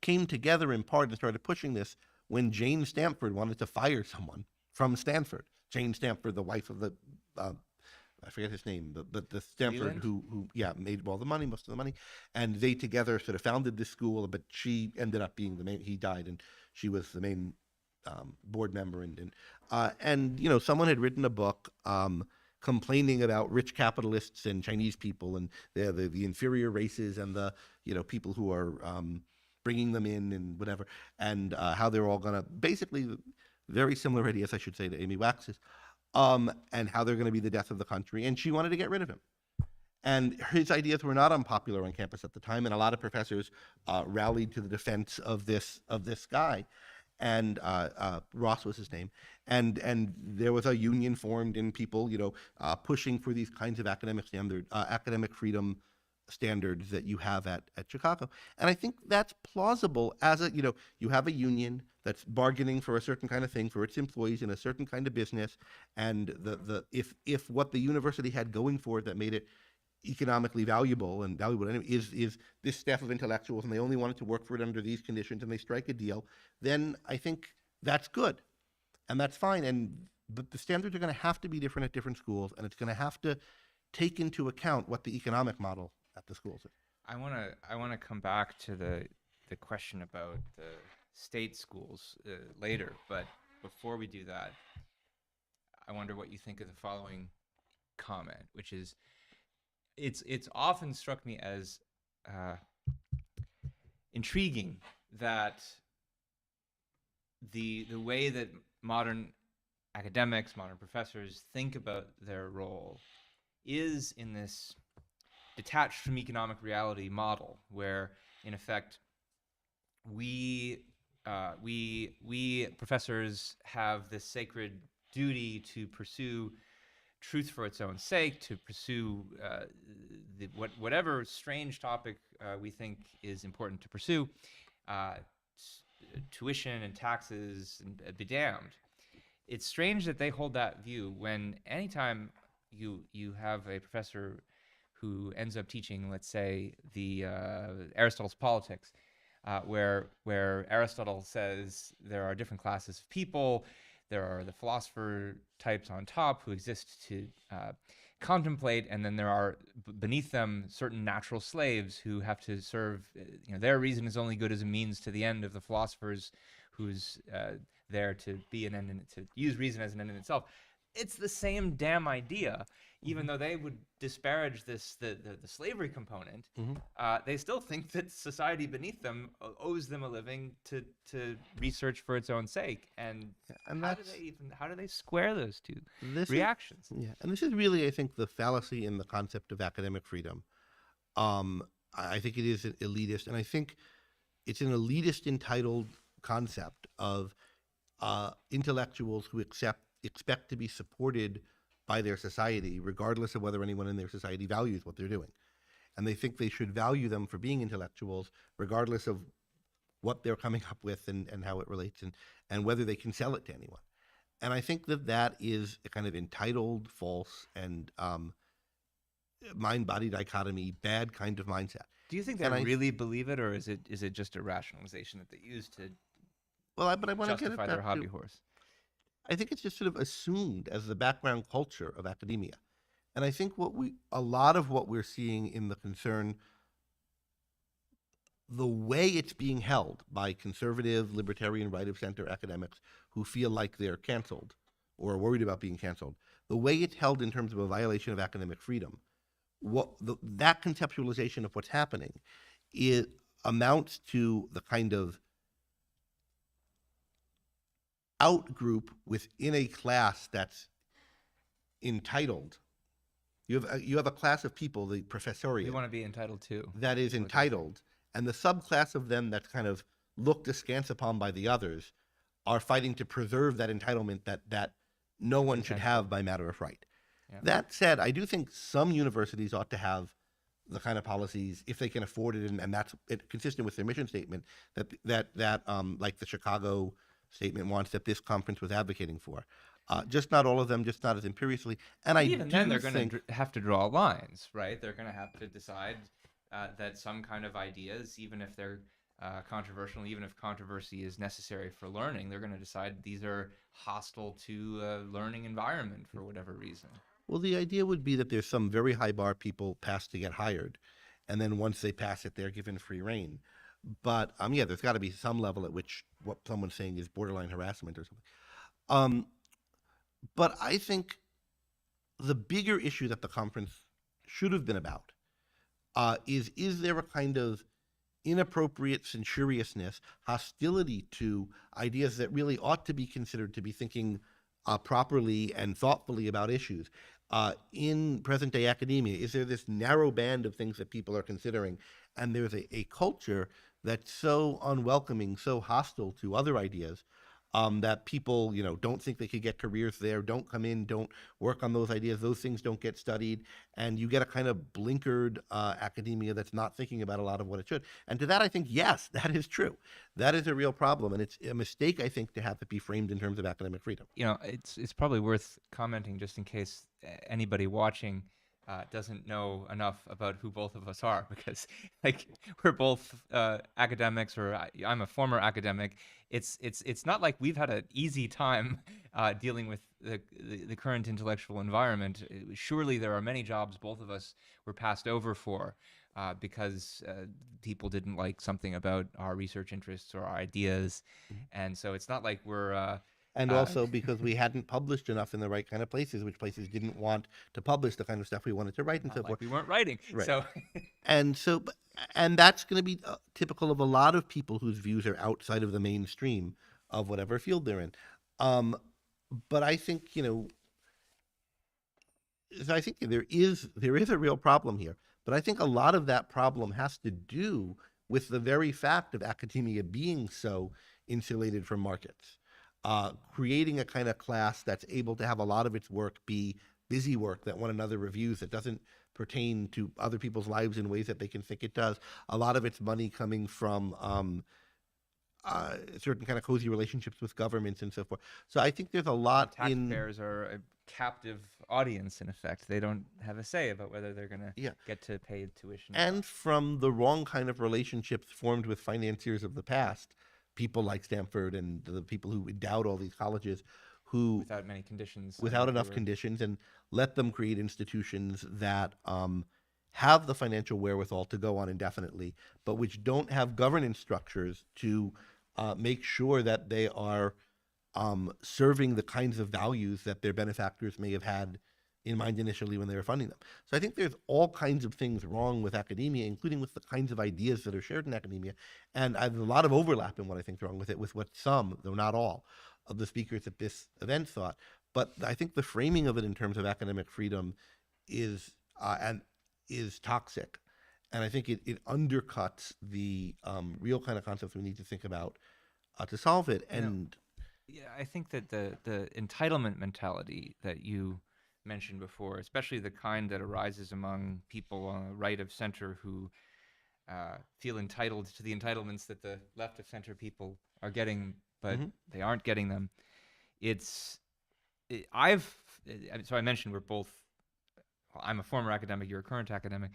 S1: came together in part and started pushing this when Jane Stanford wanted to fire someone from Stanford. Jane Stanford, the wife of the I forget his name, but the Stanford who made all the money, most of the money, and they together sort of founded this school. But she ended up being the main. He died, and she was the main board member. And someone had written a book complaining about rich capitalists and Chinese people and the inferior races and the people who are bringing them in and whatever, and how they're all gonna basically very similar ideas, I should say, to Amy Wax's. And how they're going to be the death of the country, and she wanted to get rid of him. And his ideas were not unpopular on campus at the time, and a lot of professors rallied to the defense of this guy, and Ross was his name, and there was a union formed in people, pushing for these kinds of academic freedom standards that you have at Chicago. And I think that's plausible as you have a union that's bargaining for a certain kind of thing for its employees in a certain kind of business, and if what the university had going for it that made it economically valuable is this staff of intellectuals, and they only wanted to work for it under these conditions, and they strike a deal, then I think that's good, and that's fine. But the standards are going to have to be different at different schools, and it's going to have to take into account what the economic model at the schools is.
S2: I want to come back to the question about the state schools later, but before we do that, I wonder what you think of the following comment, which is it's often struck me as intriguing that the way that modern academics, modern professors think about their role is in this detached from economic reality model, where in effect we professors have this sacred duty to pursue truth for its own sake, to pursue whatever strange topic we think is important to pursue, tuition and taxes, and be damned. It's strange that they hold that view when anytime you have a professor who ends up teaching, let's say, the Aristotle's Politics, where Aristotle says there are different classes of people. There are the philosopher types on top who exist to contemplate, and then there are beneath them certain natural slaves who have to serve. Their reason is only good as a means to the end of the philosophers, who's there to be an end, to use reason as an end in itself. It's the same damn idea. Even though they would disparage the slavery component, they still think that society beneath them owes them a living to research for its own sake. And how do they square those two reactions?
S1: And this is really, I think, the fallacy in the concept of academic freedom. I think it is elitist, and I think it's an elitist, entitled concept of intellectuals who expect to be supported by their society, regardless of whether anyone in their society values what they're doing. And they think they should value them for being intellectuals, regardless of what they're coming up with and how it relates, and whether they can sell it to anyone. And I think that is a kind of entitled, false, and mind-body dichotomy, bad kind of mindset.
S2: Do you think they really believe it, or is it just a rationalization that they use to justify their hobby horse?
S1: I think it's just sort of assumed as the background culture of academia. And I think a lot of what we're seeing in the concern, the way it's being held by conservative, libertarian, right-of-center academics who feel like they're canceled or are worried about being canceled, the way it's held in terms of a violation of academic freedom, that conceptualization of what's happening, it amounts to the kind of out-group within a class that's entitled. You have a class of people, the professoriate.
S2: You want to be entitled too.
S1: That is entitled, and the subclass of them that's kind of looked askance upon by the others are fighting to preserve that entitlement that no one should have by matter of right. Yeah. That said, I do think some universities ought to have the kind of policies, if they can afford it, and that's consistent with their mission statement, that like the Chicago statement wants, that this conference was advocating for. Just not all of them, just not as imperiously. And
S2: even then, they're going to have to draw lines, right? They're going to have to decide that some kind of ideas, even if they're controversial, even if controversy is necessary for learning, they're going to decide these are hostile to a learning environment for whatever reason.
S1: Well, the idea would be that there's some very high bar people pass to get hired, and then once they pass it, they're given free rein. But there's got to be some level at which what someone's saying is borderline harassment or something. But I think the bigger issue that the conference should have been about is there a kind of inappropriate censoriousness, hostility to ideas that really ought to be considered to be thinking properly and thoughtfully about issues. In present-day academia, is there this narrow band of things that people are considering, and there's a culture that's so unwelcoming, so hostile to other ideas, that people, don't think they could get careers there, don't come in, don't work on those ideas, those things don't get studied, and you get a kind of blinkered academia that's not thinking about a lot of what it should. And to that, I think, yes, that is true. That is a real problem, and it's a mistake, I think, to have it be framed in terms of academic freedom.
S2: It's probably worth commenting, just in case anybody watching doesn't know enough about who both of us are, because like we're both academics, or I'm a former academic. It's not like we've had an easy time dealing with the current intellectual environment. Surely there are many jobs both of us were passed over for because people didn't like something about our research interests or our ideas, and so it's not like we're
S1: And
S2: uh,
S1: also because we hadn't published enough in the right kind of places, which places didn't want to publish the kind of stuff we wanted to write and
S2: not
S1: so
S2: like
S1: forth.
S2: we weren't writing.
S1: Right.
S2: So
S1: And so, and that's going to be typical of a lot of people whose views are outside of the mainstream of whatever field they're in. Um, but I think, so I think there is a real problem here. But I think a lot of that problem has to do with the very fact of academia being so insulated from markets, creating a kind of class that's able to have a lot of its work be busy work that one another reviews, that doesn't pertain to other people's lives in ways that they can think it does. A lot of its money coming from certain kind of cozy relationships with governments and so forth. So I think there's a
S2: the
S1: lot in
S2: taxpayers are a captive audience, in effect. They don't have a say about whether they're going to
S1: yeah,
S2: get to pay tuition or not,
S1: and from the wrong kind of relationships formed with financiers of the past, people like Stanford and the people who endowed all these colleges, who
S2: without many conditions.
S1: without enough conditions and let them create institutions that have the financial wherewithal to go on indefinitely, but which don't have governance structures to make sure that they are serving the kinds of values that their benefactors may have had in mind initially when they were funding them. So I think there's all kinds of things wrong with academia, including with the kinds of ideas that are shared in academia. And there's a lot of overlap in what I think is wrong with it, with what some, though not all, of the speakers at this event thought. But I think the framing of it in terms of academic freedom is and is toxic. And I think it undercuts the real kind of concepts we need to think about to solve it.
S2: You know,
S1: And
S2: yeah, I think that the entitlement mentality that you mentioned before, especially the kind that arises among people on the right of center who feel entitled to the entitlements that the left of center people are getting, but
S1: mhm.
S2: they aren't getting them. It's it, I've so I mentioned we're both. Well, I'm a former academic. You're a current academic.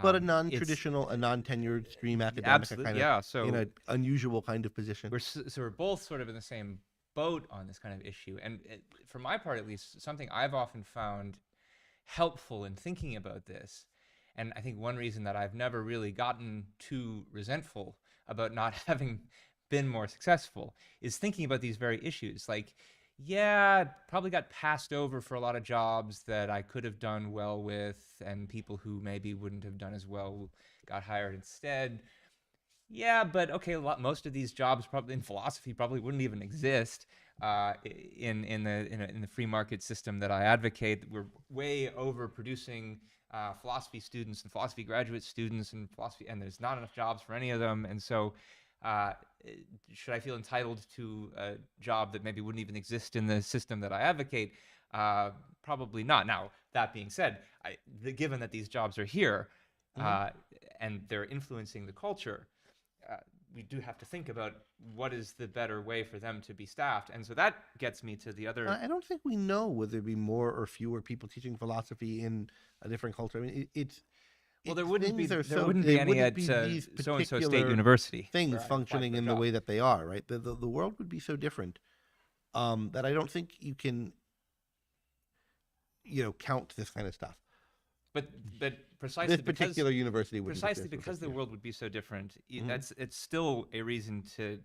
S1: But a
S2: It's
S1: non-traditional, a non-tenured stream academic, a
S2: absolutely,
S1: kind of
S2: yeah.
S1: in
S2: So
S1: an unusual kind of position.
S2: we're both sort of in the same boat on this kind of issue, and for my part at least, something I've often found helpful in thinking about this, and I think one reason that I've never really gotten too resentful about not having been more successful is thinking about these very issues. Like, yeah, probably got passed over for a lot of jobs that I could have done well with, and people who maybe wouldn't have done as well got hired instead. Yeah, but okay, most of these jobs probably in philosophy probably wouldn't even exist in the free market system that I advocate. We're way overproducing philosophy students and philosophy graduate students and philosophy, and there's not enough jobs for any of them. And so, uh, should I feel entitled to a job that maybe wouldn't even exist in the system that I advocate? Probably not. Now, that being said, given that these jobs are here
S1: Mhm.
S2: uh, and they're influencing the culture, we do have to think about what is the better way for them to be staffed. And so that gets me to the other.
S1: I don't think we know whether there be more or fewer people teaching philosophy in a different culture. I mean,
S2: Well,
S1: things are
S2: there
S1: so
S2: wouldn't be
S1: they
S2: any
S1: wouldn't
S2: at
S1: be these
S2: so and so state
S1: particular
S2: university where
S1: things
S2: I applied
S1: functioning
S2: for a
S1: in the
S2: job.
S1: way that they are, right? The world would be so different that I don't think you can, count this kind of stuff.
S2: But
S1: This particular university wouldn't
S2: precisely
S1: exist
S2: because
S1: without
S2: the world would be so different,
S1: Mhm.
S2: it's still a reason to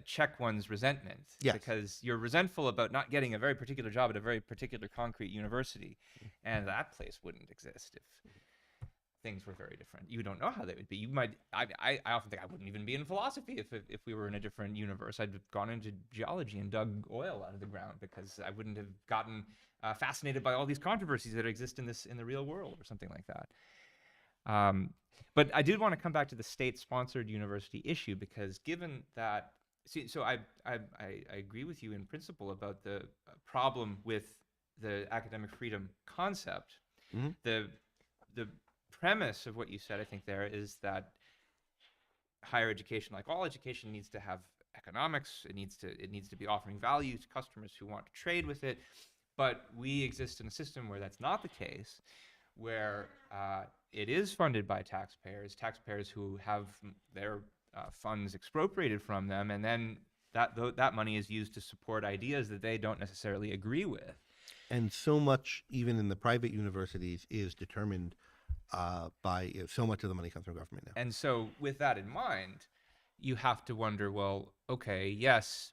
S2: check one's resentment,
S1: Yes.
S2: because you're resentful about not getting a very particular job at a very particular concrete university, and that place wouldn't exist if things were very different. You don't know how they would be. You might. I often think I wouldn't even be in philosophy if we were in a different universe. I'd have gone into geology and dug oil out of the ground because I wouldn't have gotten fascinated by all these controversies that exist in the real world or something like that. Um, but I did want to come back to the state-sponsored university issue, because given that, see, so I agree with you in principle about the problem with the academic freedom concept.
S1: Mhm.
S2: The premise of what you said, I think, there is that higher education, like all education, needs to have economics. It needs to be offering value to customers who want to trade with it. But we exist in a system where that's not the case, where it is funded by taxpayers who have their funds expropriated from them, and then that money is used to support ideas that they don't necessarily agree with.
S1: And so much, even in the private universities, is determined by so much of the money comes from government now.
S2: And so, with that in mind, you have to wonder, well, okay, yes,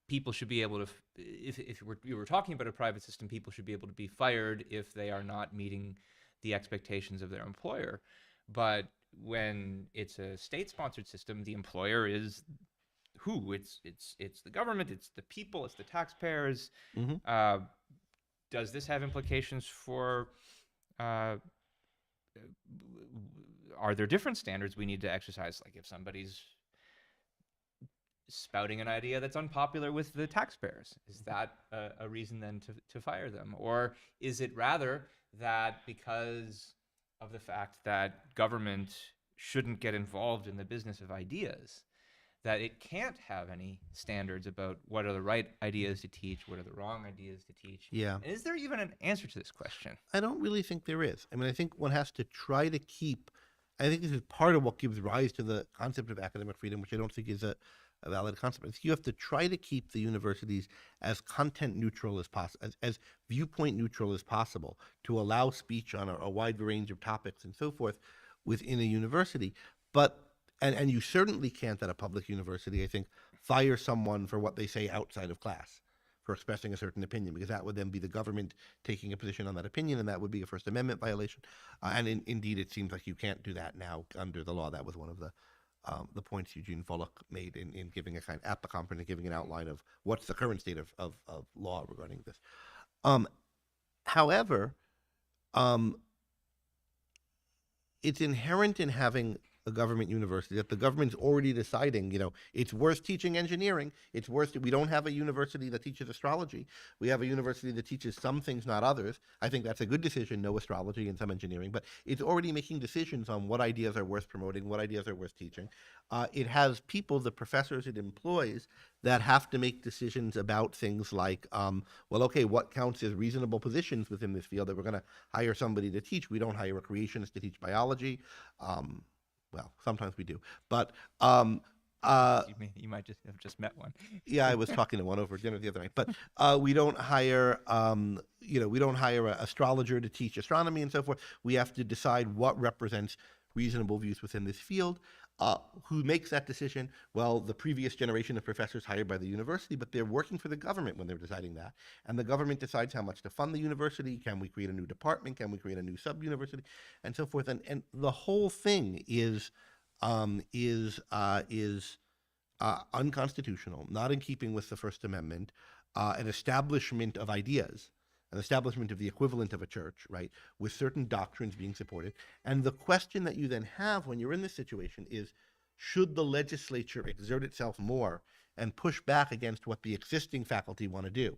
S2: people should be able to, if we were talking about a private system, people should be able to be fired if they are not meeting the expectations of their employer. But when it's a state-sponsored system, the employer is who? It's the government, it's the people, it's the taxpayers.
S1: Mm-hmm.
S2: Does this have implications for? Are there different standards we need to exercise? Like if somebody's spouting an idea that's unpopular with the taxpayers, is that a reason then to fire them? Or is it rather that because of the fact that government shouldn't get involved in the business of ideas, that it can't have any standards about what are the right ideas to teach, what are the wrong ideas to teach?
S1: Yeah.
S2: And is there even an answer to this question?
S1: I don't really think there is. I mean, I think one has to try to keep, I think this is part of what gives rise to the concept of academic freedom, which I don't think is a valid concept. I think you have to try to keep the universities as content neutral as possible, as viewpoint neutral as possible, to allow speech on a wide range of topics and so forth within a university. But and you certainly can't at a public university, I think, fire someone for what they say outside of class, for expressing a certain opinion, because that would then be the government taking a position on that opinion, and that would be a First Amendment violation. Indeed, it seems like you can't do that now under the law. That was one of the points Eugene Volokh made in giving a kind at the conference and giving an outline of what's the current state of law regarding this. However, it's inherent in having a government university that the government's already deciding, it's worth teaching engineering. It's worth, we don't have a university that teaches astrology. We have a university that teaches some things, not others. I think that's a good decision, no astrology and some engineering, but it's already making decisions on what ideas are worth promoting, what ideas are worth teaching. It has people, the professors it employs, that have to make decisions about things like, what counts as reasonable positions within this field that we're going to hire somebody to teach. We don't hire a creationist to teach biology. Well, sometimes we do, but
S2: you might have just met one.
S1: Yeah, I was talking to one over dinner the other night. But we don't hire, we don't hire an astrologer to teach astronomy and so forth. We have to decide what represents reasonable views within this field. Who makes that decision? Well, the previous generation of professors hired by the university, but they're working for the government when they're deciding that. And the government decides how much to fund the university. Can we create a new department? Can we create a new sub-university? And so forth. And the whole thing is unconstitutional, not in keeping with the First Amendment, an establishment of ideas, an establishment of the equivalent of a church, right, with certain doctrines being supported. And the question that you then have when you're in this situation is, should the legislature exert itself more and push back against what the existing faculty want to do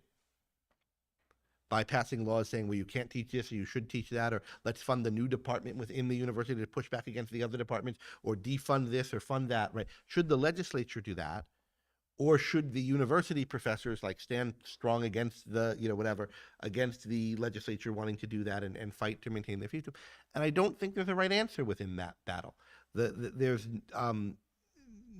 S1: by passing laws saying, well, you can't teach this or you should teach that, or let's fund the new department within the university to push back against the other departments, or defund this or fund that, right? Should the legislature do that? Or should the university professors stand strong against against the legislature wanting to do that and fight to maintain their freedom? And I don't think there's a right answer within that battle. There's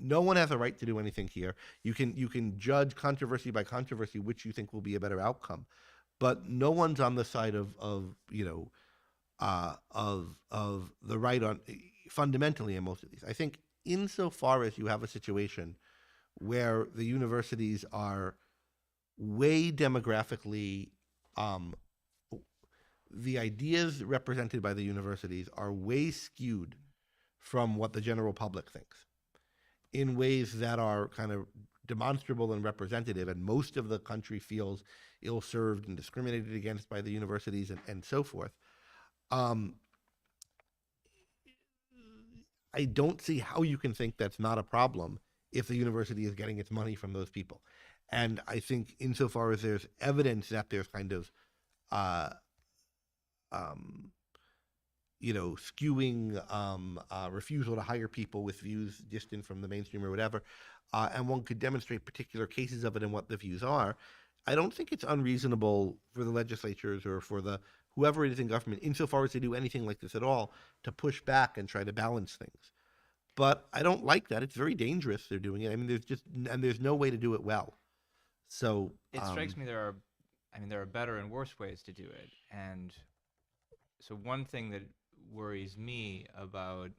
S1: no one has a right to do anything here. You can judge controversy by controversy which you think will be a better outcome, but no one's on the side of the right on fundamentally in most of these. I think insofar as you have a situation where the universities are way demographically, the ideas represented by the universities are way skewed from what the general public thinks in ways that are kind of demonstrable and representative, and most of the country feels ill-served and discriminated against by the universities and so forth. I don't see how you can think that's not a problem if the university is getting its money from those people. And I think insofar as there's evidence that there's kind of, skewing refusal to hire people with views distant from the mainstream or whatever, and one could demonstrate particular cases of it and what the views are, I don't think it's unreasonable for the legislatures or for the whoever it is in government, insofar as they do anything like this at all, to push back and try to balance things. But I don't like that. It's very dangerous. They're doing it. I mean, there's no way to do it well. So,
S2: It strikes me there are better and worse ways to do it. And so one thing that worries me about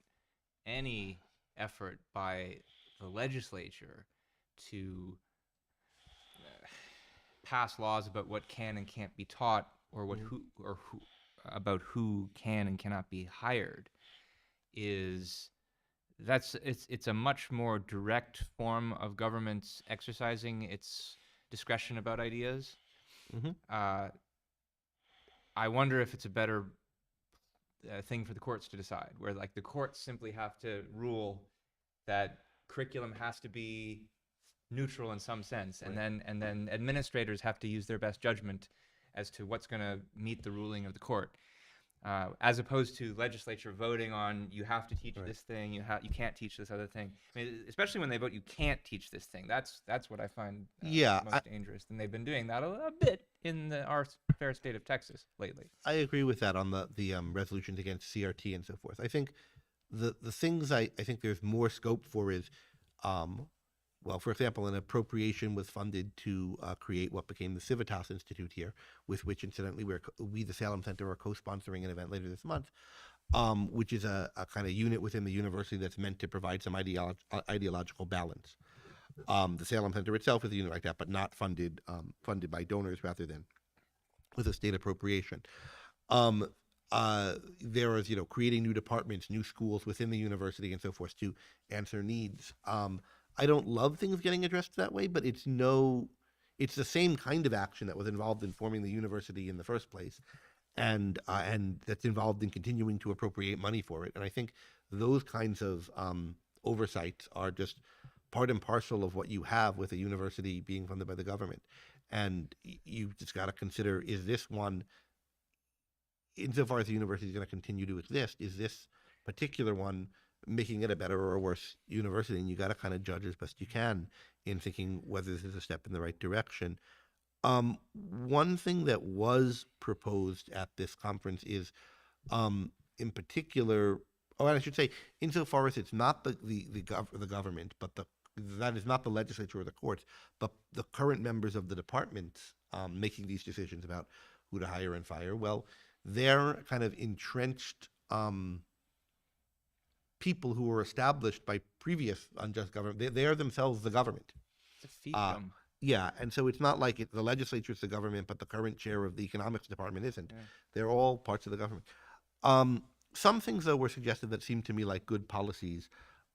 S2: any effort by the legislature to pass laws about what can and can't be taught, or who about who can and cannot be hired, is it's a much more direct form of government's exercising its discretion about ideas.
S1: mm-hmm.
S2: I wonder if it's a better thing for the courts to decide, where like the courts simply have to rule that curriculum has to be neutral in some sense, and then administrators have to use their best judgment as to what's going to meet the ruling of the court, as opposed to legislature voting on you have to teach this thing, you can't teach this other thing. I mean, especially when they vote you can't teach this thing. That's what I find most dangerous. And they've been doing that a bit in our fair state of Texas lately.
S1: I agree with that on the resolutions against CRT and so forth. I think the things I think there's more scope for is, well, for example, an appropriation was funded to create what became the Civitas Institute here, with which, incidentally, we, the Salem Center, are co-sponsoring an event later this month, which is a kind of unit within the university that's meant to provide some ideological balance. The Salem Center itself is a unit like that, but not funded by donors rather than with a state appropriation. There is, creating new departments, new schools within the university and so forth to answer needs. I don't love things getting addressed that way, but it's the same kind of action that was involved in forming the university in the first place, and that's involved in continuing to appropriate money for it. And I think those kinds of oversights are just part and parcel of what you have with a university being funded by the government. And you've just got to consider, is this one, insofar as the university is going to continue to exist, is this particular one making it a better or a worse university? And you got to kind of judge as best you can in thinking whether this is a step in the right direction. One thing that was proposed at this conference is, in particular, and I should say, insofar as it's not the government, but that is not the legislature or the courts, but the current members of the departments making these decisions about who to hire and fire. Well, they're kind of entrenched people who were established by previous unjust government. They are themselves the government.
S2: It's a fiefdom.
S1: Yeah, and so it's not like the legislature is the government, but the current chair of the economics department isn't. Yeah. They're all parts of the government. Some things, though, were suggested that seemed to me like good policies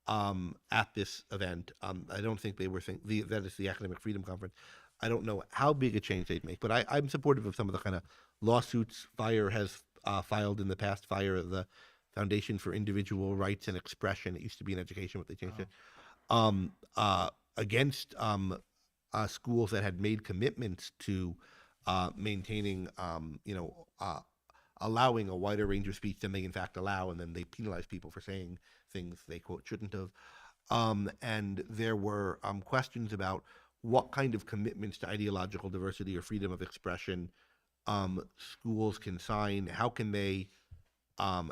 S1: at this event. I don't think they were that is the Academic Freedom Conference. I don't know how big a change they'd make, but I'm supportive of some of the kind of lawsuits FIRE has filed in the past. FIRE, the Foundation for Individual Rights and Expression. It used to be in education, but they changed it. Against schools that had made commitments to maintaining, allowing a wider range of speech than they in fact allow, and then they penalize people for saying things they, quote, shouldn't have. And there were questions about what kind of commitments to ideological diversity or freedom of expression schools can sign. How can they,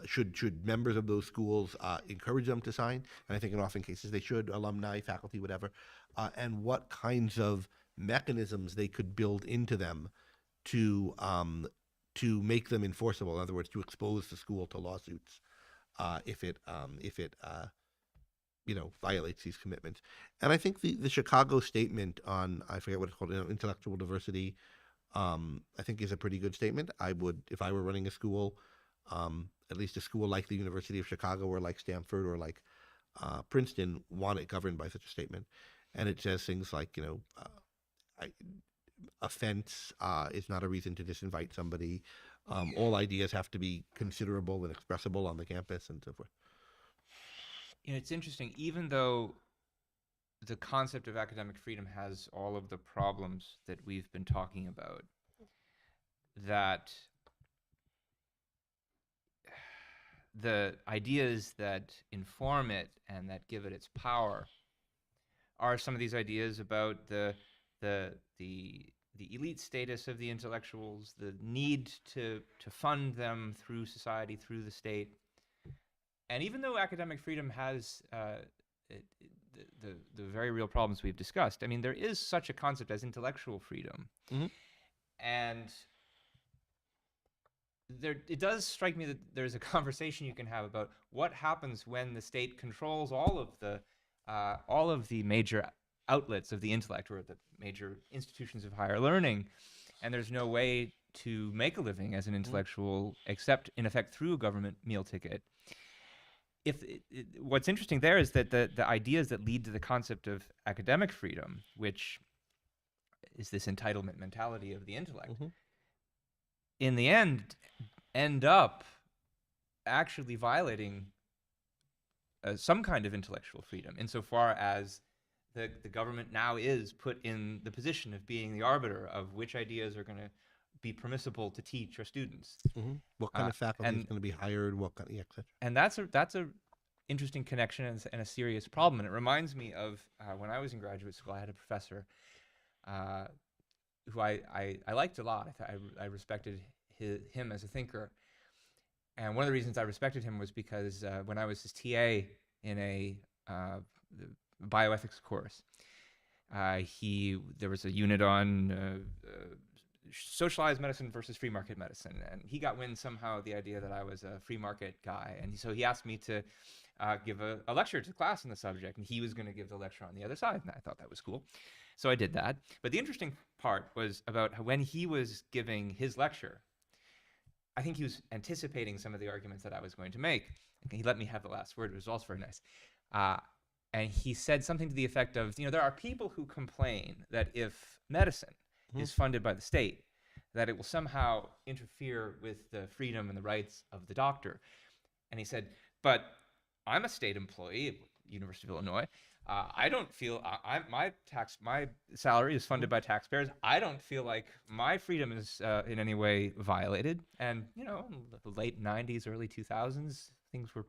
S1: should members of those schools encourage them to sign? And I think in often cases they should, alumni, faculty, whatever. And what kinds of mechanisms they could build into them to make them enforceable. In other words, to expose the school to lawsuits if it violates these commitments. And I think the Chicago statement on, I forget what it's called, intellectual diversity, I think is a pretty good statement. I would, if I were running a school, at least a school like the University of Chicago or like Stanford or like Princeton, want it governed by such a statement. And it says things like, offense is not a reason to disinvite somebody. All ideas have to be considerable and expressible on the campus and so forth.
S2: It's interesting, even though the concept of academic freedom has all of the problems that we've been talking about, that the ideas that inform it and that give it its power are some of these ideas about the the elite status of the intellectuals, the need to fund them through society, through the state. And even though academic freedom has the very real problems we've discussed, I mean, there is such a concept as intellectual freedom.
S1: Mm-hmm.
S2: And it does strike me that there's a conversation you can have about what happens when the state controls all of the major outlets of the intellect, or the major institutions of higher learning, and there's no way to make a living as an intellectual except, in effect, through a government meal ticket. What's interesting there is that the ideas that lead to the concept of academic freedom, which is this entitlement mentality of the intellect, in the end up actually violating some kind of intellectual freedom, insofar as the government now is put in the position of being the arbiter of which ideas are going to be permissible to teach our students.
S1: What kind of faculty is going to be hired? What kind? Yeah, etc.
S2: And that's a interesting connection and a serious problem. And it reminds me of when I was in graduate school, I had a professor who I liked a lot. I respected him as a thinker. And one of the reasons I respected him was because when I was his TA in a bioethics course, there was a unit on socialized medicine versus free market medicine, and he got wind somehow of the idea that I was a free market guy, and so he asked me to give a lecture to class on the subject, and he was going to give the lecture on the other side, and I thought that was cool. So I did that. But the interesting part was about when he was giving his lecture, I think he was anticipating some of the arguments that I was going to make. He let me have the last word. It was also very nice. And he said something to the effect of, there are people who complain that if medicine is funded by the state, that it will somehow interfere with the freedom and the rights of the doctor. And he said, but I'm a state employee at University of Illinois. I don't feel my salary is funded by taxpayers. I don't feel like my freedom is in any way violated. And in the late 90s, early 2000s, things were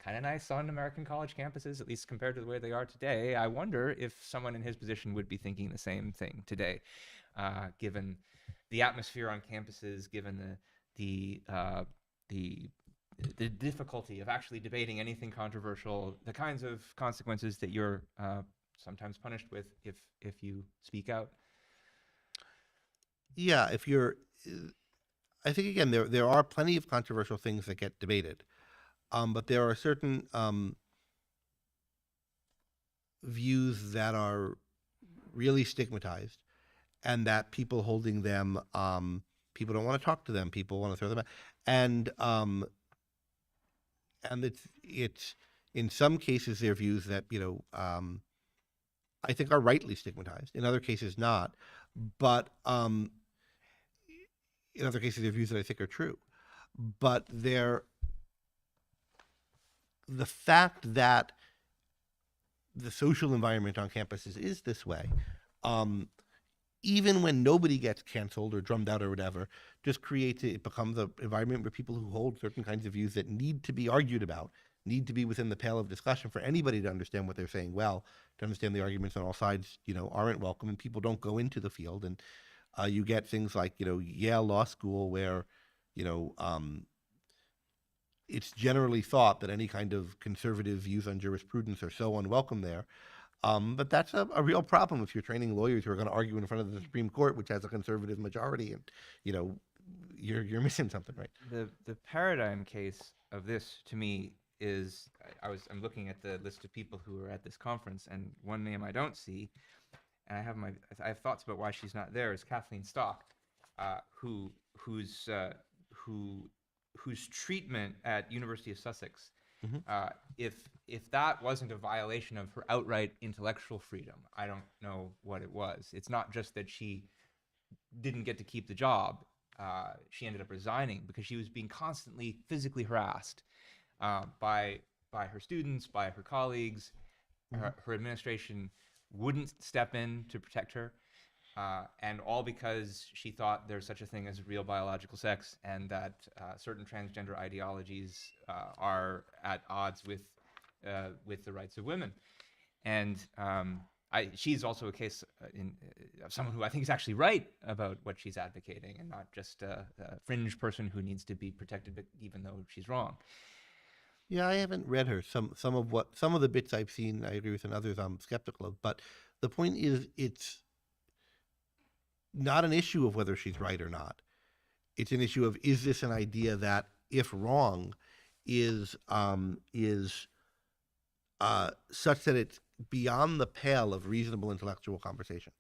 S2: kind of nice on American college campuses, at least compared to the way they are today. I wonder if someone in his position would be thinking the same thing today, given the atmosphere on campuses, given the difficulty of actually debating anything controversial, the kinds of consequences that you're sometimes punished with if you speak out.
S1: Yeah, I think again there are plenty of controversial things that get debated, but there are certain views that are really stigmatized, and that people holding them, people don't want to talk to them. People want to throw them out, and it's in some cases their views that I think are rightly stigmatized. In other cases, not. But in other cases, their views that I think are true. But the fact that the social environment on campuses is this way, even when nobody gets canceled or drummed out or whatever, just it becomes an environment where people who hold certain kinds of views that need to be argued about, need to be within the pale of discussion for anybody to understand what they're saying well, to understand the arguments on all sides, aren't welcome, and people don't go into the field. And you get things like, Yale Law School, where, it's generally thought that any kind of conservative views on jurisprudence are so unwelcome there. But that's a real problem if you're training lawyers who are going to argue in front of the Supreme Court, which has a conservative majority, and you're missing something, right?
S2: The paradigm case of this, to me, is I'm looking at the list of people who are at this conference, and one name I don't see, and I have thoughts about why she's not there, is Kathleen Stock, whose treatment at University of Sussex, if that wasn't a violation of her outright intellectual freedom, I don't know what it was. It's not just that she didn't get to keep the job. She ended up resigning because she was being constantly physically harassed by her students, by her colleagues. Her administration wouldn't step in to protect her. And all because she thought there's such a thing as real biological sex, and that certain transgender ideologies are at odds with the rights of women. And she's also a case of someone who I think is actually right about what she's advocating, and not just a fringe person who needs to be protected, even though she's wrong.
S1: Yeah, I haven't read her. Some of the bits I've seen, I agree with, and others I'm skeptical of. But the point is, it's not an issue of whether she's right or not. It's an issue of, is this an idea that, if wrong, is such that it's beyond the pale of reasonable intellectual conversation.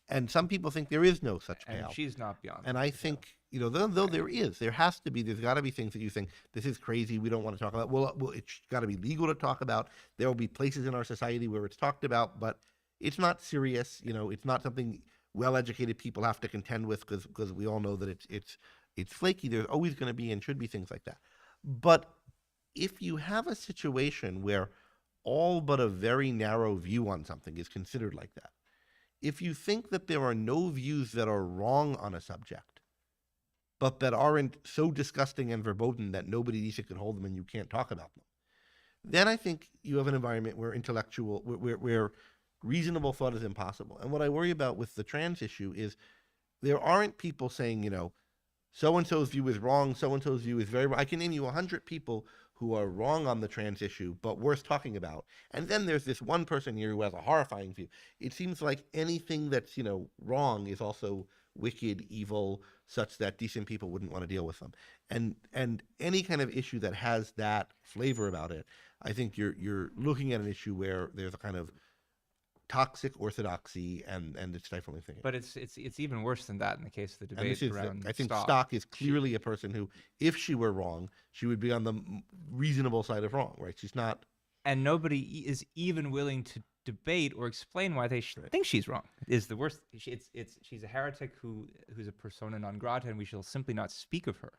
S1: And some people think there is no such pale.
S2: And she's not beyond.
S1: And I think, though there is, there's got to be things that you think, this is crazy, we don't want to talk about. Well, it's got to be legal to talk about. There will be places in our society where it's talked about, but it's not serious. It's not something well-educated people have to contend with, because we all know that it's flaky. There's always going to be and should be things like that. But if you have a situation where all but a very narrow view on something is considered like that, if you think that there are no views that are wrong on a subject, but that aren't so disgusting and verboten that nobody needs to hold them and you can't talk about them, then I think you have an environment where where reasonable thought is impossible. And what I worry about with the trans issue is there aren't people saying, so-and-so's view is wrong, so-and-so's view is very wrong. I can name you 100 people who are wrong on the trans issue, but worth talking about. And then there's this one person here who has a horrifying view. It seems like anything that's, wrong is also wicked, evil, such that decent people wouldn't want to deal with them. And any kind of issue that has that flavor about it, I think you're looking at an issue where there's a kind of toxic orthodoxy and it's stifling thinking.
S2: But it's even worse than that in the case of the debate around
S1: I think
S2: Stock.
S1: Stock is clearly a person who, if she were wrong, she would be on the reasonable side of wrong, right? She's not.
S2: And nobody is even willing to debate or explain why they think she's wrong. Is the worst. She's a heretic who's a persona non grata, and we shall simply not speak of her.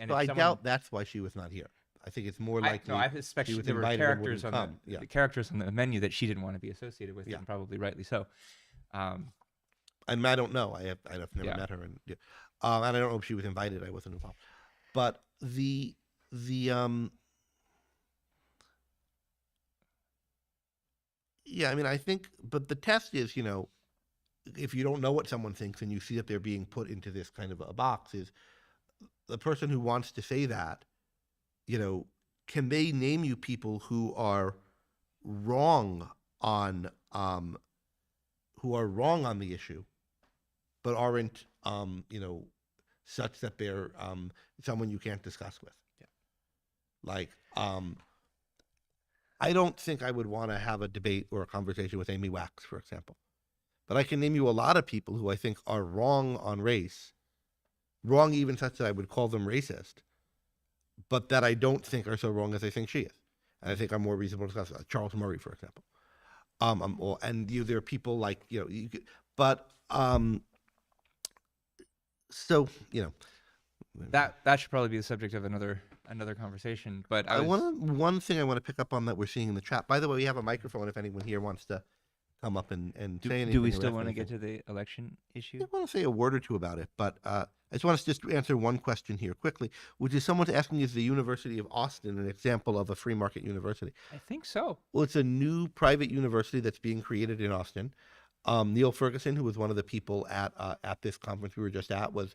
S1: I doubt that's why she was not here. I think it's more likely.
S2: I suspect there were characters on the characters on the menu that she didn't want to be associated with, and probably rightly so.
S1: And I don't know. I've never met her, and I don't know if she was invited. I wasn't involved. But I think. But the test is, if you don't know what someone thinks and you see that they're being put into this kind of a box, is the person who wants to say that, can they name you people who are wrong on the issue, but aren't such that they're someone you can't discuss with? Like, I don't think I would want to have a debate or a conversation with Amy Wax, for example. But I can name you a lot of people who I think are wrong on race, wrong even such that I would call them racist, but that I don't think are so wrong as I think she is. And I think are more reasonable to discuss. Charles Murray, for example. There are people like,
S2: that should probably be the subject of another conversation. But
S1: one thing I want to pick up on that we're seeing in the chat. By the way, we have a microphone if anyone here wants to come up and say anything.
S2: Do we still want to get to the election issue?
S1: I want to say a word or two about it, but I just want to just answer one question here quickly, which is someone's asking, is the University of Austin an example of a free market university?
S2: I think so.
S1: Well, it's a new private university that's being created in Austin. Neil Ferguson, who was one of the people at this conference we were just at, was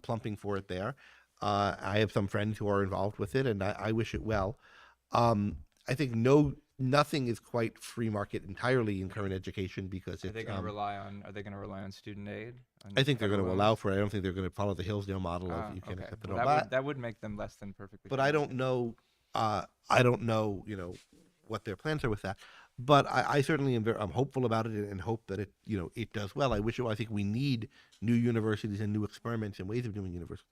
S1: plumping for it there. I have some friends who are involved with it, and I wish it well. I think nothing is quite free market entirely in current education because
S2: Are they going to rely on student aid?
S1: I think they're going to allow for it. I don't think they're going to follow the Hillsdale model of you can
S2: okay.
S1: accept it
S2: Well,
S1: all.
S2: that would make them less than perfectly.
S1: But I don't know. I don't know. What their plans are with that. But I certainly am. I'm hopeful about it and hope that it does well. I think we need new universities and new experiments and ways of doing universities.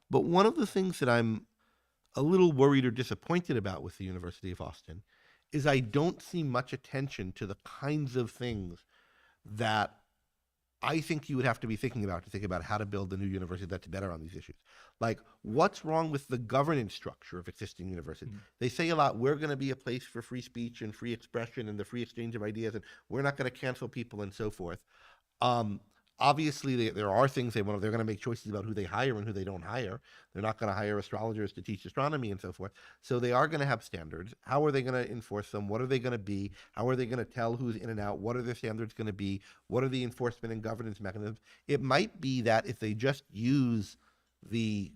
S1: But one of the things that I'm a little worried or disappointed about with the University of Austin is I don't see much attention to the kinds of things that I think you would have to be thinking about to think about how to build a new university that's better on these issues. Like, what's wrong with the governance structure of existing universities? Mm-hmm. They say a lot, we're going to be a place for free speech and free expression and the free exchange of ideas, and we're not going to cancel people and so forth. obviously, there are things they're going to make choices about who they hire and who they don't hire. They're not going to hire astrologers to teach astronomy and so forth. So they are going to have standards. How are they going to enforce them? What are they going to be? How are they going to tell who's in and out? What are their standards going to be? What are the enforcement and governance mechanisms? It might be that if they just use the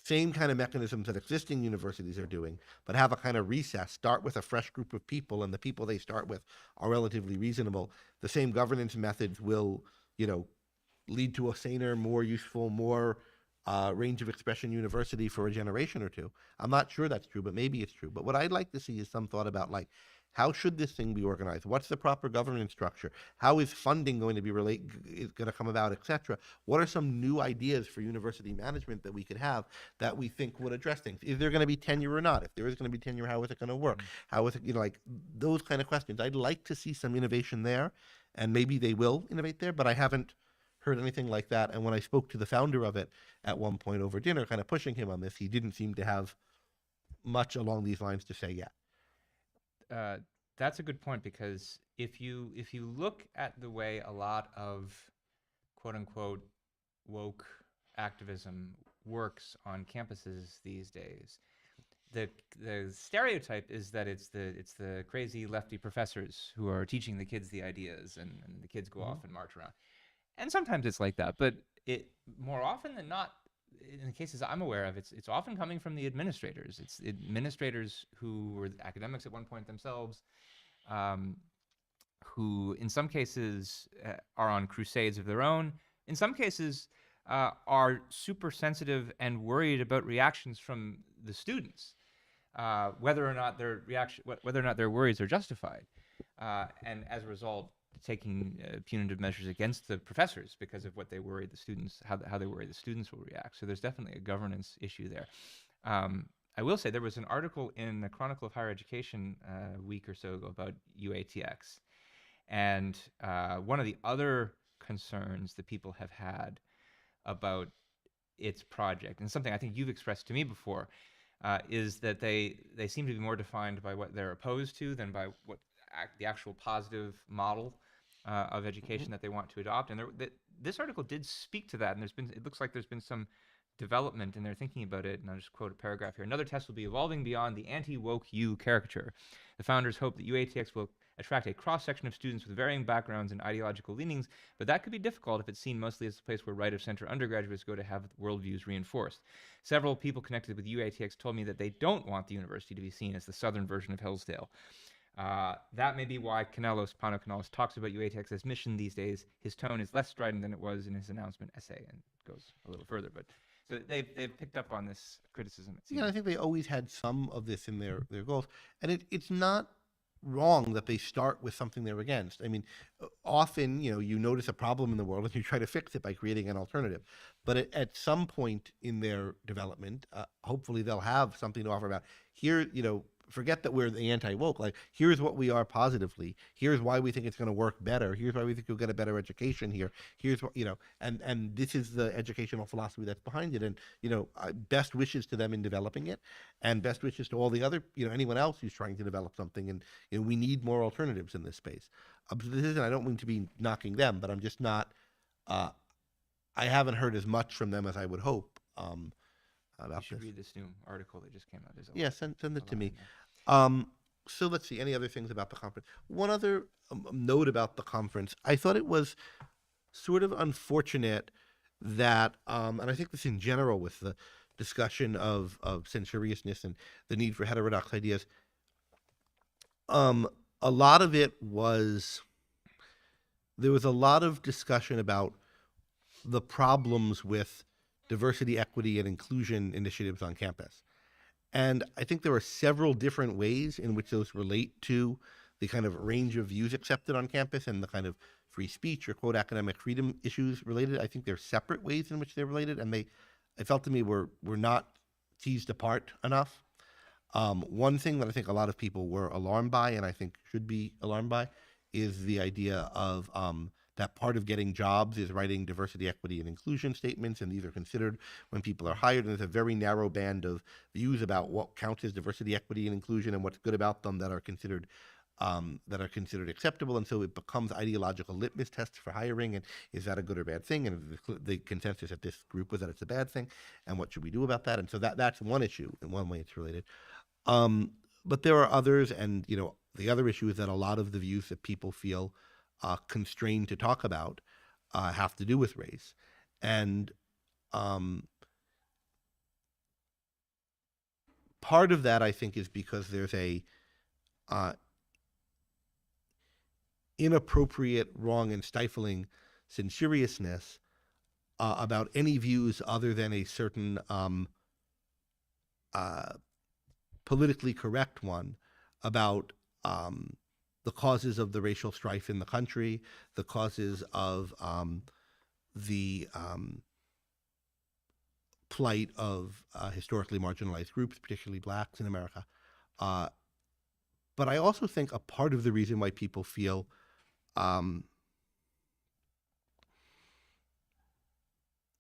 S1: same kind of mechanisms that existing universities are doing, but have a kind of recess, start with a fresh group of people, and the people they start with are relatively reasonable. The same governance methods will, lead to a saner, more useful, more range of expression university for a generation or two. I'm not sure that's true, but maybe it's true. But what I'd like to see is some thought about, like, how should this thing be organized? What's the proper governance structure? How is funding going to be is going to come about, etc.? What are some new ideas for university management that we could have that we think would address things? Is there going to be tenure or not? If there is going to be tenure, how is it going to work? How is it, like those kind of questions? I'd like to see some innovation there, and maybe they will innovate there, but I haven't heard anything like that. And when I spoke to the founder of it at one point over dinner, kind of pushing him on this, he didn't seem to have much along these lines to say yet.
S2: That's a good point, because if you look at the way a lot of quote unquote woke activism works on campuses these days, the stereotype is that it's the crazy lefty professors who are teaching the kids the ideas, and the kids go off and march around. And sometimes it's like that, but it more often than not, in the cases I'm aware of, it's often coming from the administrators. It's administrators who were academics at one point themselves, who in some cases are on crusades of their own. In some cases are super sensitive and worried about reactions from the students, whether or not their worries are justified, and as a result, taking punitive measures against the professors because of what they worry the students, how they worry the students will react. So there's definitely a governance issue there. I will say there was an article in the Chronicle of Higher Education a week or so ago about UATX. And one of the other concerns that people have had about its project, and something I think you've expressed to me before, is that they seem to be more defined by what they're opposed to than by what the actual positive model of education that they want to adopt. And this article did speak to that, and it looks like there's been some development in their thinking about it. And I'll just quote a paragraph here. Another test will be evolving beyond the anti-woke U caricature. The founders hope that UATX will attract a cross-section of students with varying backgrounds and ideological leanings, but that could be difficult if it's seen mostly as a place where right-of-center undergraduates go to have worldviews reinforced. Several people connected with UATX told me that they don't want the university to be seen as the southern version of Hillsdale. That may be why Pano Canales talks about UATX as mission these days. His tone is less strident than it was in his announcement essay, and goes a little further. But so they've picked up on this criticism. It seems.
S1: Yeah, I think they always had some of this in their goals, and it's not wrong that they start with something they're against. I mean, often you notice a problem in the world and you try to fix it by creating an alternative. But at some point in their development, hopefully they'll have something to offer about here. Forget that we're the anti-woke. Like, here's what we are positively. Here's why we think it's going to work better. Here's why we think you'll get a better education here. Here's what, and this is the educational philosophy that's behind it. And, best wishes to them in developing it, and best wishes to all the other, anyone else who's trying to develop something. And, we need more alternatives in this space. I don't mean to be knocking them, but I'm just not, I haven't heard as much from them as I would hope. About
S2: you should
S1: this.
S2: read this new article that just came out.
S1: Yeah, send it to me. So let's see, any other things about the conference? One other note about the conference. I thought it was sort of unfortunate that, and I think this in general with the discussion of censoriousness and the need for heterodox ideas, a lot of it was, there was a lot of discussion about the problems with diversity, equity, and inclusion initiatives on campus. And I think there are several different ways in which those relate to the kind of range of views accepted on campus and the kind of free speech or quote academic freedom issues related. I think they're separate ways in which they're related, and I felt to me were not teased apart enough. One thing that I think a lot of people were alarmed by, and I think should be alarmed by, is the idea of that part of getting jobs is writing diversity, equity, and inclusion statements, and these are considered when people are hired. And there's a very narrow band of views about what counts as diversity, equity, and inclusion, and what's good about them that are considered that are considered acceptable, and so it becomes ideological litmus tests for hiring. And is that a good or bad thing? And the consensus at this group was that it's a bad thing. And what should we do about that? And so that's one issue. In one way, it's related. Um, but there are others, and the other issue is that a lot of the views that people feel constrained to talk about have to do with race, and um, part of that I think is because there's a uh, inappropriate, wrong, and stifling censoriousness about any views other than a certain uh, politically correct one about the causes of the racial strife in the country, the causes of the plight of historically marginalized groups, particularly blacks in America. But I also think a part of the reason why people feel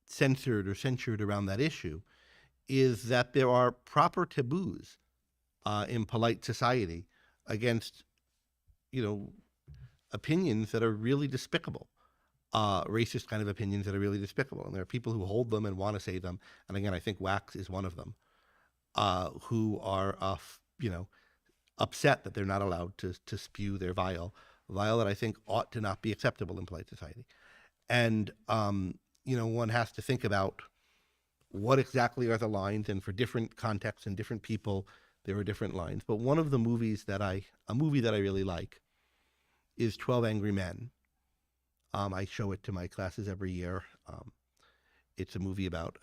S1: censored or censured around that issue is that there are proper taboos in polite society against, opinions that are really despicable, racist kind of opinions that are really despicable. And there are people who hold them and want to say them. And again, I think Wax is one of them, who are, upset that they're not allowed to spew their vile that I think ought to not be acceptable in polite society. And, one has to think about what exactly are the lines, and for different contexts and different people, there are different lines. But one of the movies a movie that I really like is 12 Angry Men. I show it to my classes every year. It's a movie about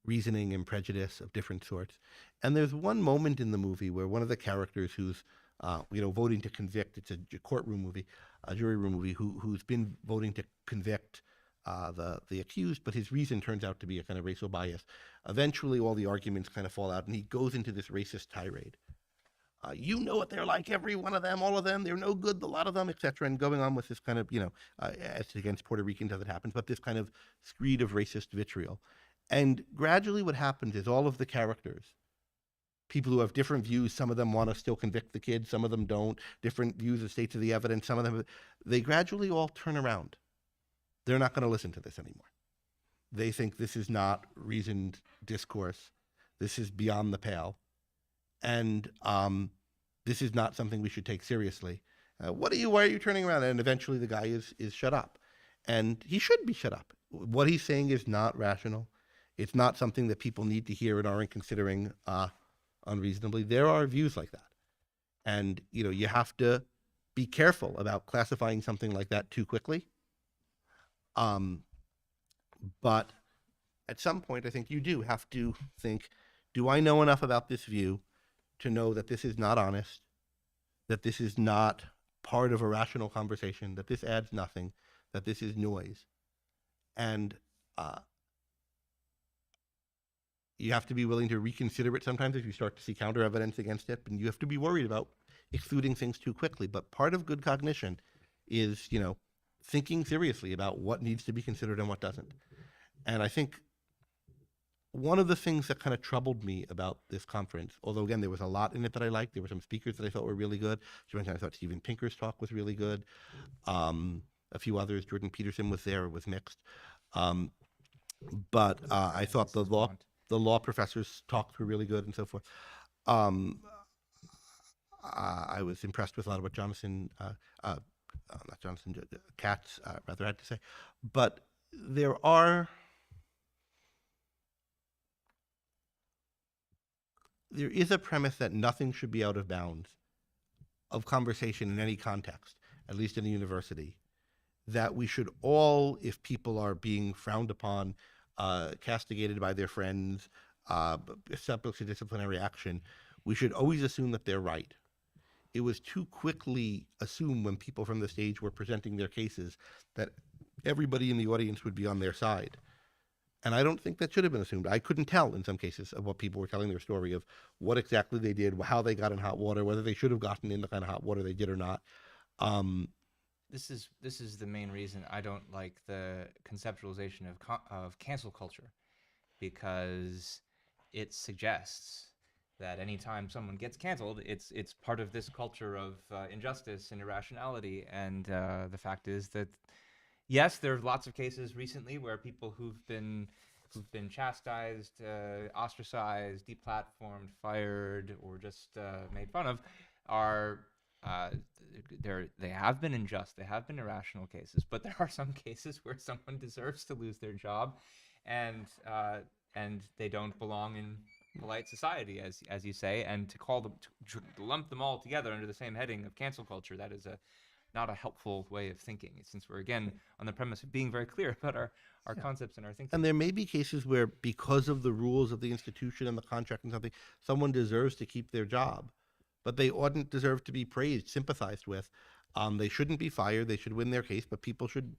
S1: reasoning and prejudice of different sorts. And there's one moment in the movie where one of the characters who's, voting to convict, it's a courtroom movie, a jury room movie, who's been voting to convict the accused, but his reason turns out to be a kind of racial bias. Eventually, all the arguments kind of fall out, and he goes into this racist tirade. You know what they're like, every one of them, all of them, they're no good, a lot of them, etc. And going on with this kind of, as against Puerto Ricans as it happens, but this kind of screed of racist vitriol. And gradually what happens is all of the characters, people who have different views, some of them want to still convict the kid, some of them don't, different views of states of the evidence, some of them, they gradually all turn around. They're not going to listen to this anymore. They think this is not reasoned discourse. This is beyond the pale. And this is not something we should take seriously. Why are you turning around? And eventually the guy is shut up. And he should be shut up. What he's saying is not rational. It's not something that people need to hear and aren't considering unreasonably. There are views like that. And, you have to be careful about classifying something like that too quickly. But at some point, I think you do have to think, do I know enough about this view to know that this is not honest, that this is not part of a rational conversation, that this adds nothing, that this is noise? And you have to be willing to reconsider it sometimes if you start to see counter evidence against it, and you have to be worried about excluding things too quickly. But part of good cognition is, thinking seriously about what needs to be considered and what doesn't. And I think one of the things that kind of troubled me about this conference, although again, there was a lot in it that I liked, there were some speakers that I thought were really good. I thought Steven Pinker's talk was really good. A few others, Jordan Peterson was there, it was mixed. But I thought the law professors' talks were really good and so forth. I was impressed with a lot of what Katz rather had to say. But there is a premise that nothing should be out of bounds of conversation in any context, at least in a university, that we should all, if people are being frowned upon, castigated by their friends, subject to disciplinary action, we should always assume that they're right. It was too quickly assumed when people from the stage were presenting their cases that everybody in the audience would be on their side. And I don't think that should have been assumed. I couldn't tell in some cases of what people were telling their story of what exactly they did, how they got in hot water, whether they should have gotten in the kind of hot water they did or not.
S2: This is the main reason I don't like the conceptualization of cancel culture, because it suggests that anytime someone gets canceled, it's part of this culture of injustice and irrationality. And the fact is that yes, there are lots of cases recently where people who've been chastised, ostracized, deplatformed, fired, or just made fun of are uh, they have been unjust, they have been irrational cases, but there are some cases where someone deserves to lose their job, and they don't belong in polite society, as you say, and to call them to lump them all together under the same heading of cancel culture, that is not a helpful way of thinking, since we're again on the premise of being very clear about our concepts and our thinking.
S1: And there may be cases where, because of the rules of the institution and the contract and something, someone deserves to keep their job, but they oughtn't deserve to be praised, sympathized with. They shouldn't be fired. They should win their case, but people should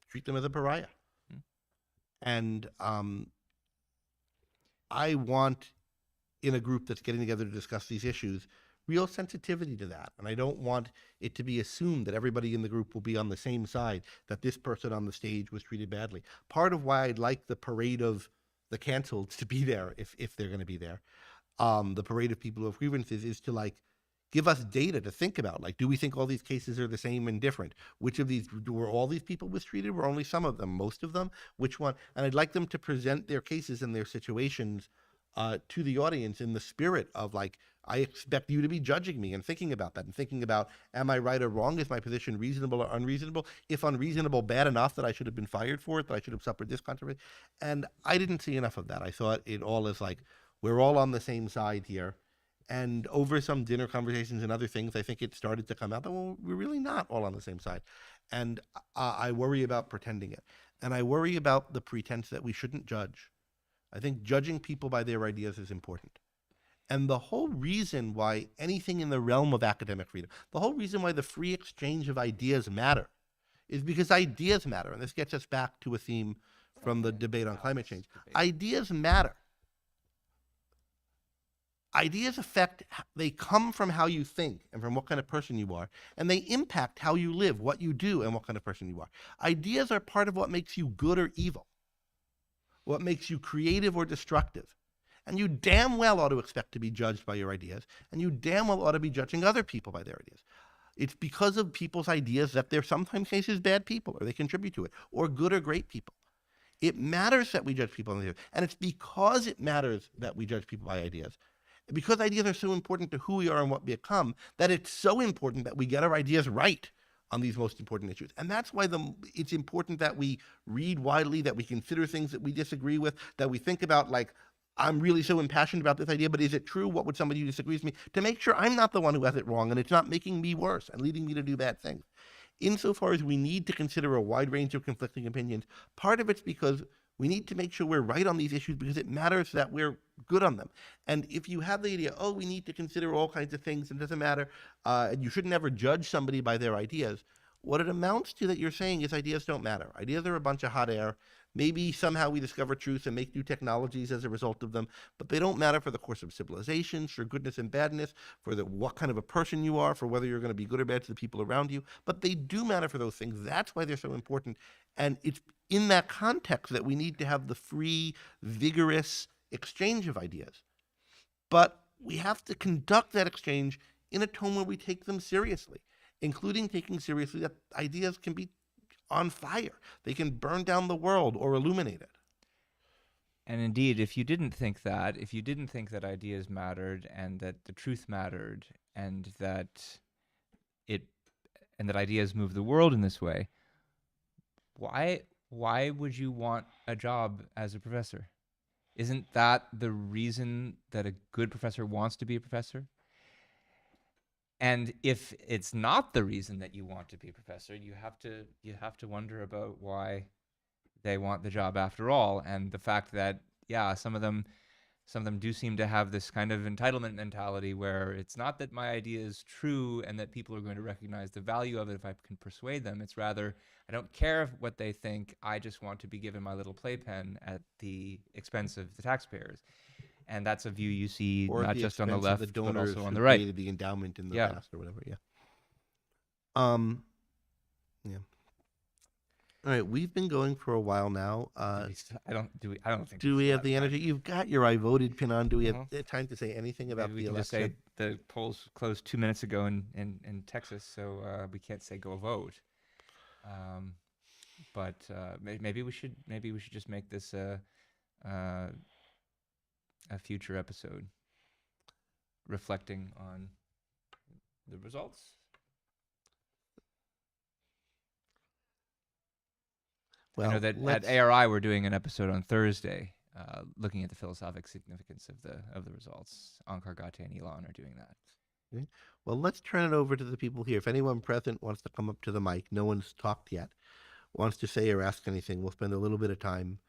S1: treat them as a pariah. And I want, in a group that's getting together to discuss these issues, real sensitivity to that. And I don't want it to be assumed that everybody in the group will be on the same side, that this person on the stage was treated badly. Part of why I'd like the parade of the canceled to be there, if they're going to be there, the parade of people who have grievances, is to like give us data to think about. Like, do we think all these cases are the same and different? Which of these, were all these people mistreated? Were only some of them? Most of them? Which one? And I'd like them to present their cases and their situations to the audience in the spirit of like, I expect you to be judging me and thinking about that and thinking about, am I right or wrong? Is my position reasonable or unreasonable? If unreasonable, bad enough that I should have been fired for it, that I should have suffered this controversy. And I didn't see enough of that. I thought it all is like, we're all on the same side here. And over some dinner conversations and other things, I think it started to come out that, well, we're really not all on the same side. And I worry about pretending it. And I worry about the pretense that we shouldn't judge. I think judging people by their ideas is important. And the whole reason why anything in the realm of academic freedom, the whole reason why the free exchange of ideas matter, is because ideas matter. And this gets us back to a theme from the debate on climate change. Ideas matter. Ideas they come from how you think and from what kind of person you are, and they impact how you live, what you do, and what kind of person you are. Ideas are part of what makes you good or evil, what makes you creative or destructive. And you damn well ought to expect to be judged by your ideas, and you damn well ought to be judging other people by their ideas. It's because of people's ideas that they're sometimes cases bad people, or they contribute to it, or good or great people. It matters that we judge people on ideas, and it's because it matters that we judge people by ideas, because ideas are so important to who we are and what we become, that it's so important that we get our ideas right on these most important issues. And that's why it's important that we read widely, that we consider things that we disagree with, that we think about, like, I'm really so impassioned about this idea, but is it true? What would somebody who disagrees with me? To make sure I'm not the one who has it wrong and it's not making me worse and leading me to do bad things. Insofar as we need to consider a wide range of conflicting opinions, part of it's because we need to make sure we're right on these issues because it matters that we're good on them. And if you have the idea, oh, we need to consider all kinds of things and it doesn't matter, and you should never judge somebody by their ideas, what it amounts to that you're saying is ideas don't matter. Ideas are a bunch of hot air. Maybe somehow we discover truth and make new technologies as a result of them, but they don't matter for the course of civilizations, for goodness and badness, for what kind of a person you are, for whether you're going to be good or bad to the people around you. But they do matter for those things. That's why they're so important. And it's in that context that we need to have the free, vigorous exchange of ideas. But we have to conduct that exchange in a tone where we take them seriously, including taking seriously that ideas can be on fire. They can burn down the world or illuminate it.
S2: And indeed, if you didn't think that ideas mattered and that the truth mattered and that ideas move the world in this way, why would you want a job as a professor? Isn't that the reason that a good professor wants to be a professor? And if it's not the reason that you want to be a professor, you have to wonder about why they want the job after all. And the fact that, yeah, some of them do seem to have this kind of entitlement mentality where it's not that my idea is true and that people are going to recognize the value of it if I can persuade them. It's rather, I don't care what they think. I just want to be given my little playpen at the expense of the taxpayers. And that's a view you see
S1: or
S2: not just on the left,
S1: the
S2: but also on the
S1: who
S2: right.
S1: created the endowment in the
S2: Yeah.
S1: past or whatever. Yeah. Yeah. All right, we've been going for a while now.
S2: I don't do. I don't think.
S1: Do we have the energy? You've got your I voted pin on. Do we have
S2: Uh-huh.
S1: time to say anything about
S2: Maybe we
S1: the
S2: can just
S1: election?
S2: say the polls closed 2 minutes ago in Texas, so we can't say go vote. Um, but maybe we should just make this uh, a future episode reflecting on the results.
S1: Well,
S2: I know that
S1: let's,
S2: at ARI we're doing an episode on Thursday, looking at the philosophic significance of the results. Ankar Gate and Elon are doing that.
S1: okay. Well, let's turn it over to the people here. If anyone present wants to come up to the mic, no one's talked yet, wants to say or ask anything, we'll spend a little bit of time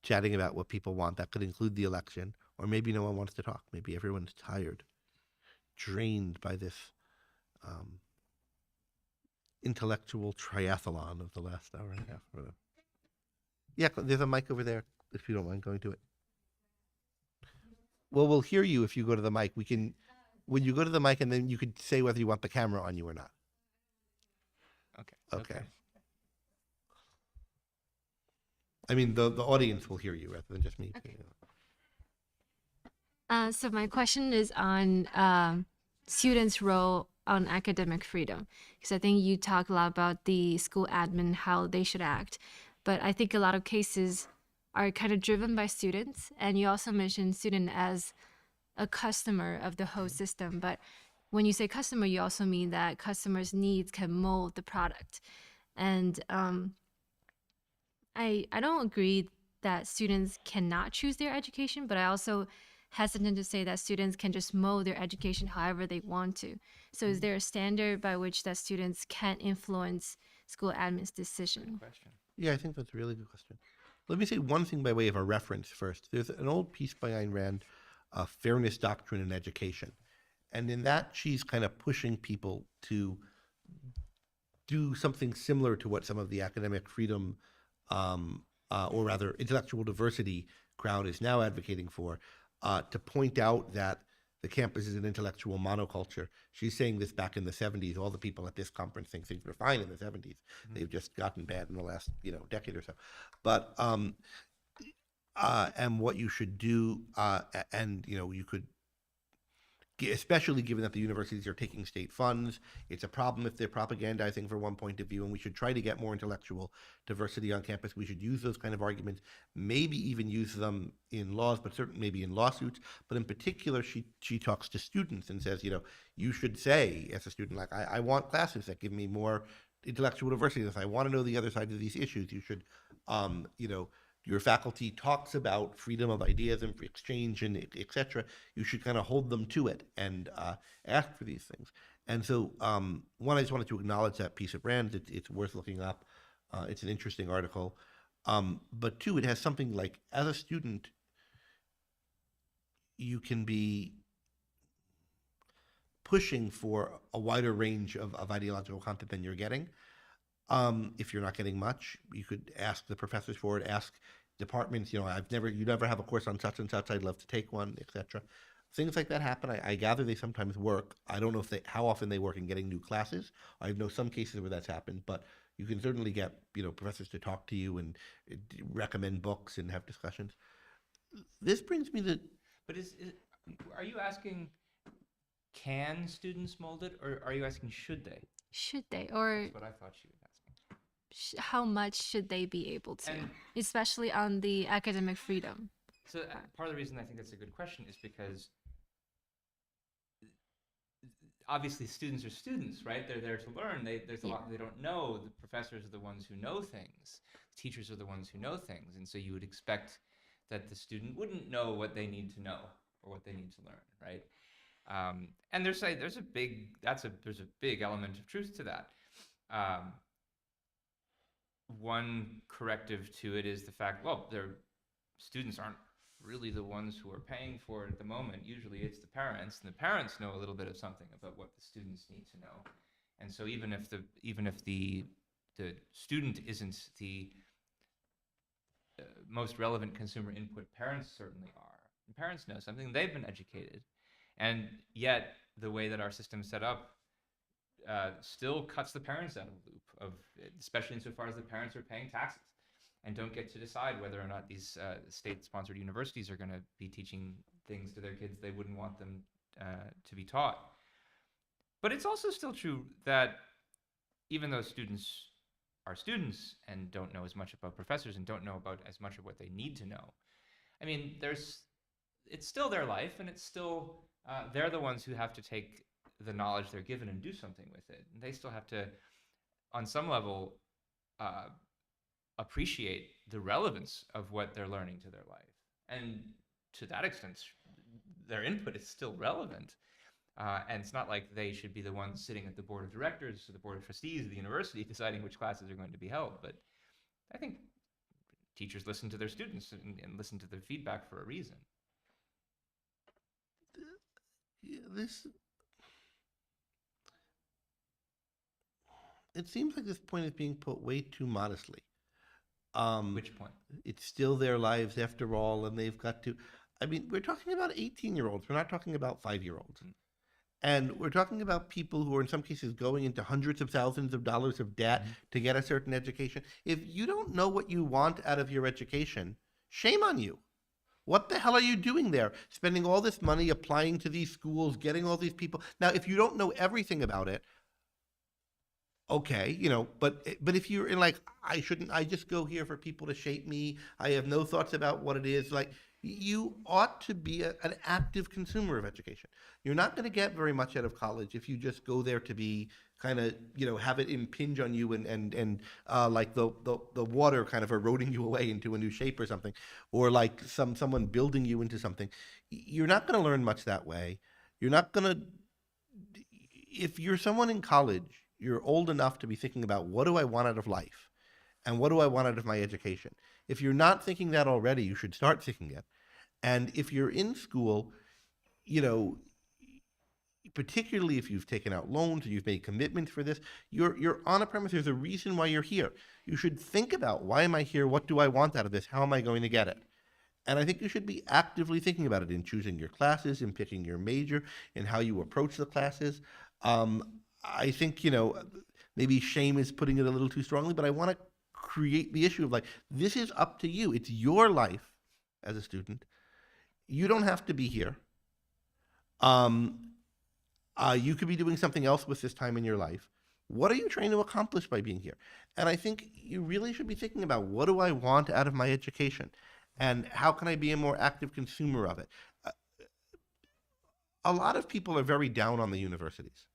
S1: chatting about what people want. That could include the election, or maybe no one wants to talk. Maybe everyone's tired, drained by this intellectual triathlon of the last hour and a half. Yeah, there's a mic over there, if you don't mind going to it. Well, we'll hear you if you go to the mic. We can, when you go to the mic, and then you could say whether you want the camera on you or not. Okay. I mean, the audience will hear you rather than just me.
S3: Okay. So my question is on students' role on academic freedom, because I think you talk a lot about the school admin, how they should act, but I think a lot of cases are kind of driven by students, and you also mentioned student as a customer of the whole system, but when you say customer, you also mean that customers' needs can mold the product. And I don't agree that students cannot choose their education, but I also hesitant to say that students can just mold their education however they want to. So is there a standard by which that students can influence school admin's decision?
S2: Good question.
S1: Yeah, I think that's a really good question. Let me say one thing by way of a reference first. There's an old piece by Ayn Rand, Fairness Doctrine in Education. And in that, she's kind of pushing people to do something similar to what some of the academic freedom, or rather intellectual diversity crowd is now advocating for, to point out that the campus is an intellectual monoculture. She's saying this back in the 70s. All the people at this conference think things were fine in the 70s. Mm-hmm. They've just gotten bad in the last decade or so. But and what you should do, and you could, especially given that the universities are taking state funds, it's a problem if they're propagandizing for one point of view, and we should try to get more intellectual diversity on campus. We should use those kind of arguments, maybe even use them in laws, but certainly maybe in lawsuits. But in particular, she talks to students and says, you should say as a student, like, I want classes that give me more intellectual diversity. If I want to know the other side of these issues, you should, your faculty talks about freedom of ideas and free exchange and et cetera. You should kind of hold them to it and ask for these things. And so, one, I just wanted to acknowledge that piece of Rand. It's worth looking up. It's an interesting article. But two, it has something like, as a student, you can be pushing for a wider range of ideological content than you're getting. If you're not getting much, you could ask the professors for it, ask departments, you never have a course on such and such, I'd love to take one, etc. Things like that happen. I gather they sometimes work. I don't know how often they work in getting new classes. I know some cases where that's happened, but you can certainly get, professors to talk to you and recommend books and have discussions. This brings me to...
S2: But are you asking, can students mold it, or are you asking, should they?
S3: Should they? Or
S2: that's what I thought she was asking.
S3: How much should they be able to, especially on the academic freedom?
S2: So part of the reason I think that's a good question is because obviously students are students, right? They're there to learn. There's a lot they don't know. The professors are the ones who know things. Teachers are the ones who know things. And so you would expect that the student wouldn't know what they need to know or what they need to learn, right? And there's a big element of truth to that. One corrective to it is the fact, their students aren't really the ones who are paying for it at the moment. Usually it's the parents, and the parents know a little bit of something about what the students need to know. And so even if the student isn't the most relevant consumer input, parents certainly are. And parents know something. They've been educated. And yet the way that our system is set up, still cuts the parents out of the loop, especially insofar as the parents are paying taxes and don't get to decide whether or not these state-sponsored universities are going to be teaching things to their kids they wouldn't want them to be taught. But it's also still true that even though students are students and don't know as much about professors and don't know about as much of what they need to know, I mean, it's still their life, and it's still they're the ones who have to take the knowledge they're given and do something with it. And they still have to, on some level, appreciate the relevance of what they're learning to their life. And to that extent, their input is still relevant. And it's not like they should be the ones sitting at the board of directors or the board of trustees of the university deciding which classes are going to be held. But I think teachers listen to their students and listen to their feedback for a reason.
S1: It seems like this point is being put way too modestly.
S2: Which point?
S1: It's still their lives after all, and they've got to. I mean, we're talking about 18-year-olds. We're not talking about 5-year-olds. And we're talking about people who are in some cases going into hundreds of thousands of dollars of debt to get a certain education. If you don't know what you want out of your education, shame on you. What the hell are you doing there? Spending all this money applying to these schools, getting all these people. Now, if you don't know everything about it, okay, but if you're in like, I just go here for people to shape me. I have no thoughts about what it is. Like, you ought to be an active consumer of education. You're not going to get very much out of college if you just go there to be kind of, have it impinge on you and like the water kind of eroding you away into a new shape or something, or like someone building you into something. You're not going to learn much that way. You're not going to, if you're someone in college, you're old enough to be thinking about what do I want out of life and what do I want out of my education. If you're not thinking that already, you should start thinking it. And if you're in school, particularly if you've taken out loans or you've made commitments for this, you're on a premise. There's a reason why you're here. You should think about, why am I here? What do I want out of this? How am I going to get it? And I think you should be actively thinking about it in choosing your classes, in picking your major, in how you approach the classes. I think, maybe shame is putting it a little too strongly, but I want to create the issue of like, this is up to you. It's your life as a student. You don't have to be here. You could be doing something else with this time in your life. What are you trying to accomplish by being here? And I think you really should be thinking about, what do I want out of my education? And how can I be a more active consumer of it? A lot of people are very down on the universities.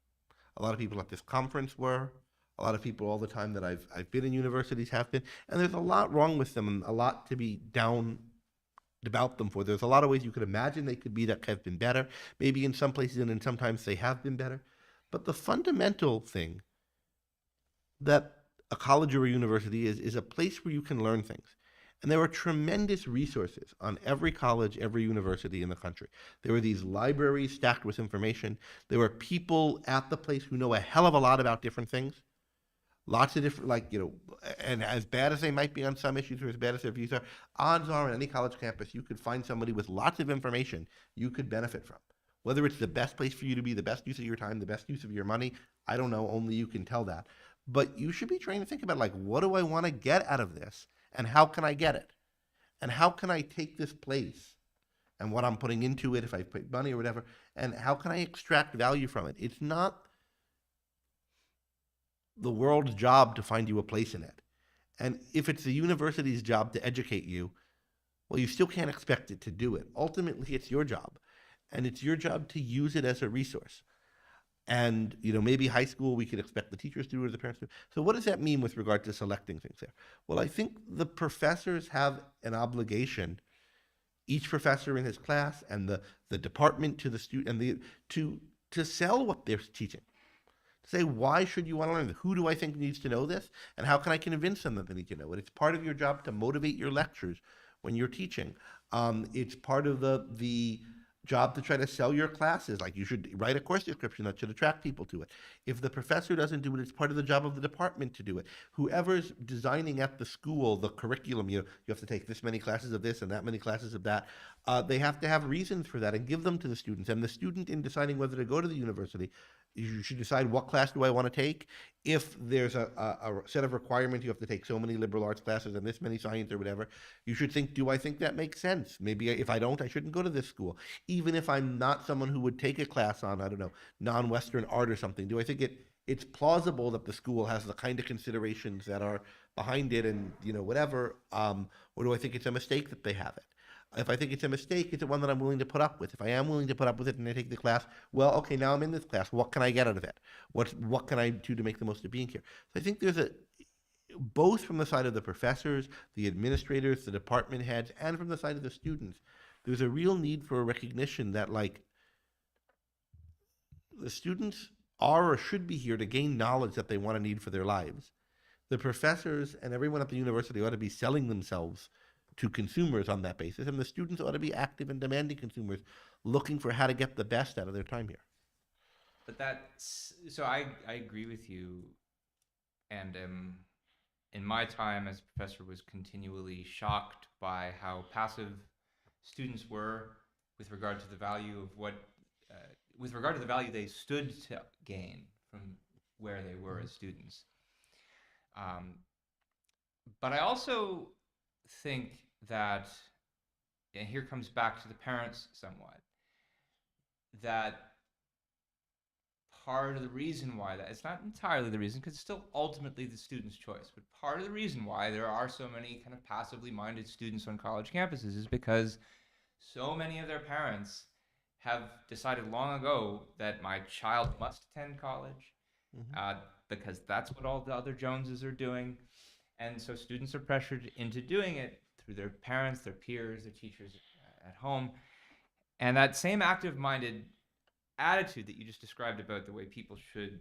S1: A lot of people at this conference were. A lot of people all the time that I've been in universities have been. And there's a lot wrong with them and a lot to be down about them for. There's a lot of ways you could imagine they could be that have been better, maybe in some places, and then sometimes they have been better. But the fundamental thing that a college or a university is a place where you can learn things. And there are tremendous resources on every college, every university in the country. There are these libraries stacked with information. There are people at the place who know a hell of a lot about different things. Lots of different, and as bad as they might be on some issues or as bad as their views are, odds are on any college campus, you could find somebody with lots of information you could benefit from. Whether it's the best place for you to be, the best use of your time, the best use of your money, I don't know, only you can tell that. But you should be trying to think about, what do I want to get out of this? And how can I get it? And how can I take this place and what I'm putting into it, if I put money or whatever, and how can I extract value from it? It's not the world's job to find you a place in it. And if it's the university's job to educate you, well, you still can't expect it to do it. Ultimately, it's your job. And it's your job to use it as a resource. And, maybe high school, we could expect the teachers to do it or the parents to. So what does that mean with regard to selecting things there? Well, I think the professors have an obligation, each professor in his class and the department to the student, and to sell what they're teaching. Say, why should you want to learn this? Who do I think needs to know this? And how can I convince them that they need to know it? It's part of your job to motivate your lectures when you're teaching. It's part of the job to try to sell your classes. Like, you should write a course description that should attract people to it. If the professor doesn't do it, it's part of the job of the department to do it. Whoever's designing at the school the curriculum, you have to take this many classes of this and that many classes of that. They have to have reasons for that and give them to the students. And the student, in deciding whether to go to the university, You should decide what class do I want to take. If there's a set of requirements, you have to take so many liberal arts classes and this many science or whatever, you should think, do I think that makes sense? Maybe if I don't, I shouldn't go to this school. Even if I'm not someone who would take a class on, I don't know, non-Western art or something, do I think it's plausible that the school has the kind of considerations that are behind it and, whatever, or do I think it's a mistake that they have it? If I think it's a mistake, is it one that I'm willing to put up with? If I am willing to put up with it and I take the class, well, okay, now I'm in this class. What can I get out of it? What can I do to make the most of being here? So I think there's both from the side of the professors, the administrators, the department heads, and from the side of the students, there's a real need for a recognition that, like, the students are or should be here to gain knowledge that they want to need for their lives. The professors and everyone at the university ought to be selling themselves to consumers on that basis, and the students ought to be active and demanding consumers, looking for how to get the best out of their time here.
S2: But I agree with you, and in my time as a professor was continually shocked by how passive students were with regard to the value of with regard to the value they stood to gain from where they were as students. But I also think that, and here comes back to the parents somewhat, that part of the reason why it's not entirely the reason, because it's still ultimately the student's choice, but part of the reason why there are so many kind of passively minded students on college campuses is because so many of their parents have decided long ago that my child must attend college, because that's what all the other Joneses are doing. And so students are pressured into doing it through their parents, their peers, their teachers at home. And that same active-minded attitude that you just described about the way people should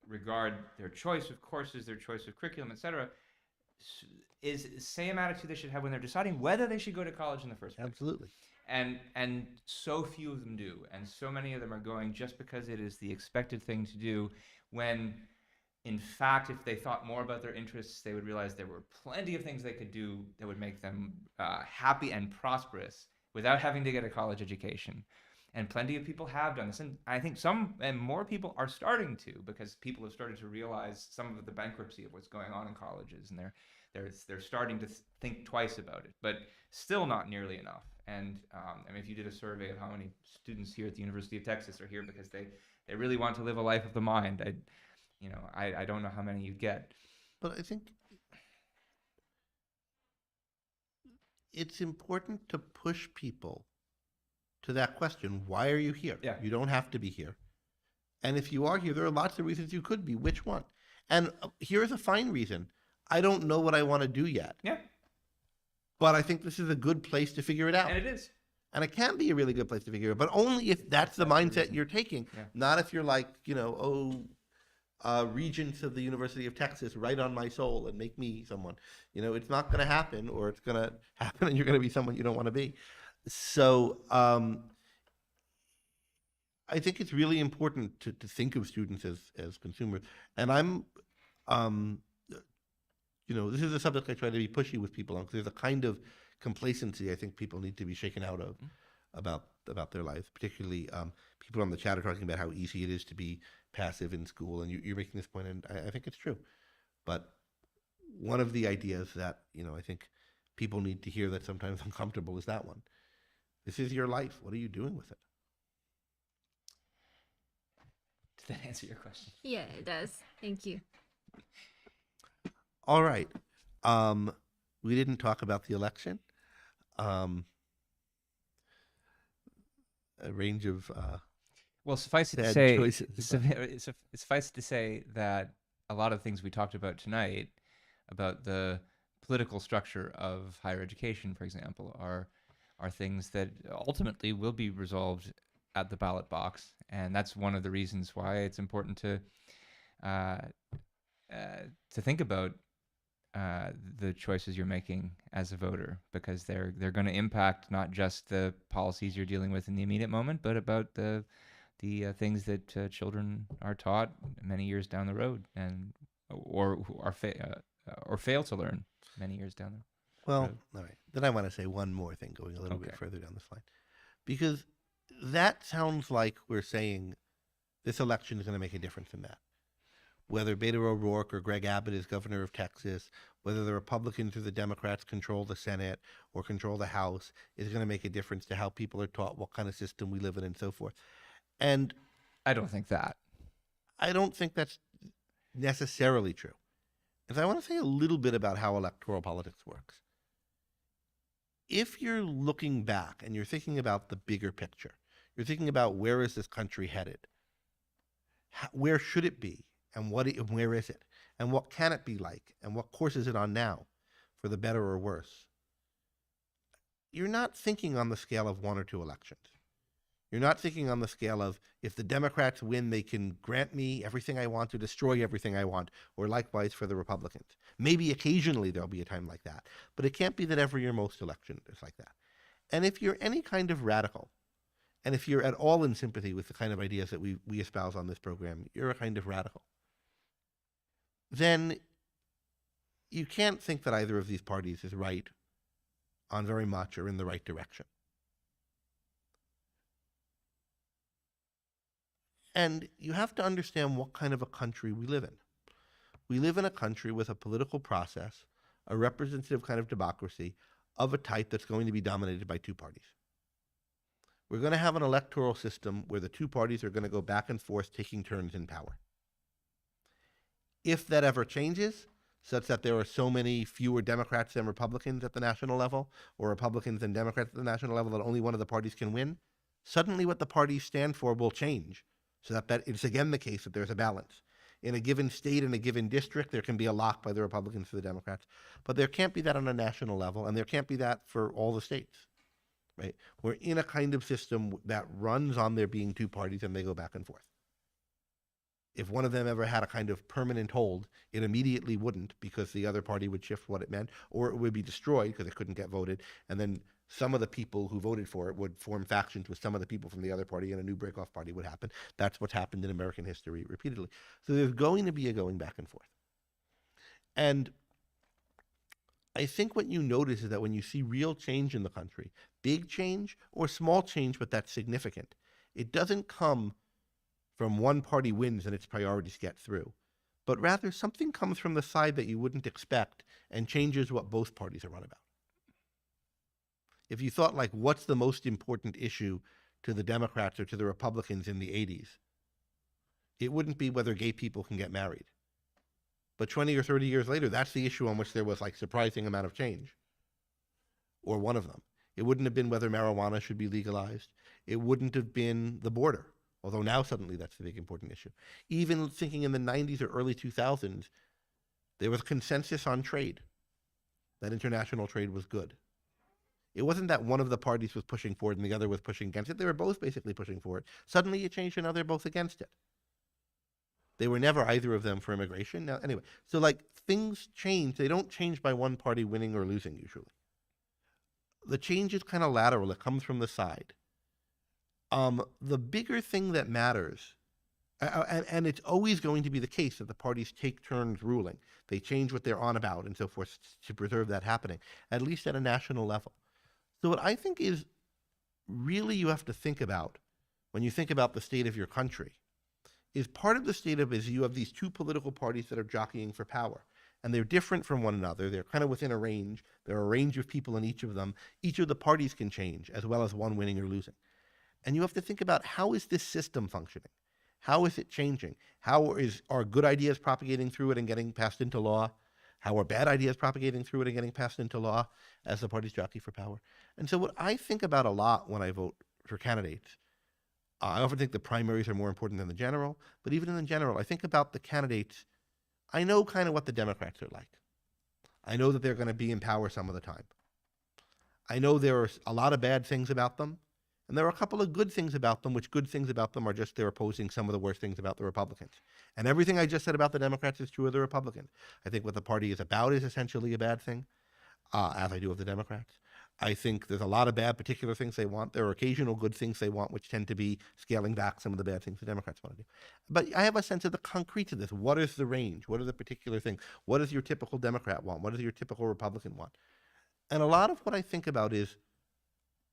S2: regard their choice of courses, their choice of curriculum, etc., is the same attitude they should have when they're deciding whether they should go to college in the first place.
S1: Absolutely.
S2: And so few of them do. And so many of them are going just because it is the expected thing to do, when in fact, if they thought more about their interests, they would realize there were plenty of things they could do that would make them happy and prosperous without having to get a college education. And plenty of people have done this. And I think some and more people are starting to, because people have started to realize some of the bankruptcy of what's going on in colleges. And they're starting to think twice about it, but still not nearly enough. And I mean, if you did a survey of how many students here at the University of Texas are here because they really want to live a life of the mind, I don't know how many you'd get.
S1: But I think it's important to push people to that question. Why are you here?
S2: Yeah.
S1: You don't have to be here. And if you are here, there are lots of reasons you could be. Which one? And here's a fine reason. I don't know what I want to do yet.
S2: Yeah.
S1: But I think this is a good place to figure it out.
S2: And it is.
S1: And it can be a really good place to figure it out, but only if that's the mindset you're taking.
S2: Yeah.
S1: Not if you're like, regents of the University of Texas, write on my soul and make me someone. It's not going to happen, or it's going to happen and you're going to be someone you don't want to be. So I think it's really important to think of students as consumers. And I'm, this is a subject I try to be pushy with people on, because there's a kind of complacency I think people need to be shaken out of about their lives. Particularly people on the chat are talking about how easy it is to be passive in school, and you're making this point, and I think it's true. But one of the ideas that I think people need to hear, that's sometimes uncomfortable, is that one. This is your life. What are you doing with it?
S2: Did that answer your question?
S3: Yeah, it does. Thank you.
S1: All right. We didn't talk about the election. A range of
S2: well, suffice it to
S1: bad
S2: say,
S1: choices.
S2: suffice to say that a lot of things we talked about tonight about the political structure of higher education, for example, are things that ultimately will be resolved at the ballot box, and that's one of the reasons why it's important to think about the choices you're making as a voter, because they're going to impact not just the policies you're dealing with in the immediate moment, but about the things that children are taught many years down the road, and or fail to learn many years down the road.
S1: Well, all right. Then I want to say one more thing, going a little bit further down this line, because that sounds like we're saying this election is going to make a difference in that. Whether Beto O'Rourke or Greg Abbott is governor of Texas, whether the Republicans or the Democrats control the Senate or control the House, is going to make a difference to how people are taught what kind of system we live in and so forth. And
S2: I don't think that.
S1: I don't think that's necessarily true. And so I want to say a little bit about how electoral politics works. If you're looking back and you're thinking about the bigger picture, you're thinking about where is this country headed, where should it be, and where is it, and what can it be like, and what course is it on now, for the better or worse, you're not thinking on the scale of 1 or 2 elections. You're not thinking on the scale of, if the Democrats win, they can grant me everything I want or destroy everything I want, or likewise for the Republicans. Maybe occasionally there'll be a time like that, but it can't be that every year most elections is like that. And if you're any kind of radical, and if you're at all in sympathy with the kind of ideas that we espouse on this program, you're a kind of radical, then you can't think that either of these parties is right on very much or in the right direction. And you have to understand what kind of a country we live in. We live in a country with a political process, a representative kind of democracy of a type that's going to be dominated by 2 parties. We're going to have an electoral system where the 2 parties are going to go back and forth taking turns in power. If that ever changes, such that there are so many fewer Democrats than Republicans at the national level, or Republicans and Democrats at the national level that only one of the parties can win, suddenly what the parties stand for will change, so that it's again the case that there's a balance. In a given state, in a given district, there can be a lock by the Republicans or the Democrats, but there can't be that on a national level, and there can't be that for all the states, right? We're in a kind of system that runs on there being 2 parties and they go back and forth. If one of them ever had a kind of permanent hold, it immediately wouldn't, because the other party would shift what it meant, or it would be destroyed because it couldn't get voted, and then some of the people who voted for it would form factions with some of the people from the other party, and a new break-off party would happen. That's what's happened in American history repeatedly. So there's going to be a going back and forth. And I think what you notice is that when you see real change in the country, big change or small change, but that's significant, it doesn't come from one party wins and its priorities get through, but rather something comes from the side that you wouldn't expect and changes what both parties are on about. If you thought, like, what's the most important issue to the Democrats or to the Republicans in the 80s, it wouldn't be whether gay people can get married. But 20 or 30 years later, that's the issue on which there was, like, surprising amount of change, or one of them. It wouldn't have been whether marijuana should be legalized. It wouldn't have been the border, although now suddenly that's the big important issue. Even thinking in the 90s or early 2000s, there was consensus on trade, that international trade was good. It wasn't that one of the parties was pushing for it and the other was pushing against it. They were both basically pushing for it. Suddenly it changed and now they're both against it. They were never either of them for immigration. Now, anyway, so like things change. They don't change by one party winning or losing usually. The change is kind of lateral. It comes from the side. The bigger thing that matters, and it's always going to be the case that the parties take turns ruling. They change what they're on about and so forth to preserve that happening, at least at a national level. So what I think is really you have to think about when you think about the state of your country is part of the state of is you have these 2 political parties that are jockeying for power. And they're different from one another. They're kind of within a range. There are a range of people in each of them. Each of the parties can change, as well as one winning or losing. And you have to think about, how is this system functioning? How is it changing? How are good ideas propagating through it and getting passed into law? How are bad ideas propagating through it and getting passed into law as the parties jockey for power? And so what I think about a lot when I vote for candidates, I often think the primaries are more important than the general, but even in the general, I think about the candidates. I know kind of what the Democrats are like. I know that they're going to be in power some of the time. I know there are a lot of bad things about them, and there are a couple of good things about them, which good things about them are just they're opposing some of the worst things about the Republicans. And everything I just said about the Democrats is true of the Republicans. I think what the party is about is essentially a bad thing, as I do of the Democrats. I think there's a lot of bad particular things they want. There are occasional good things they want, which tend to be scaling back some of the bad things the Democrats want to do. But I have a sense of the concrete of this. What is the range? What are the particular things? What does your typical Democrat want? What does your typical Republican want? And a lot of what I think about is,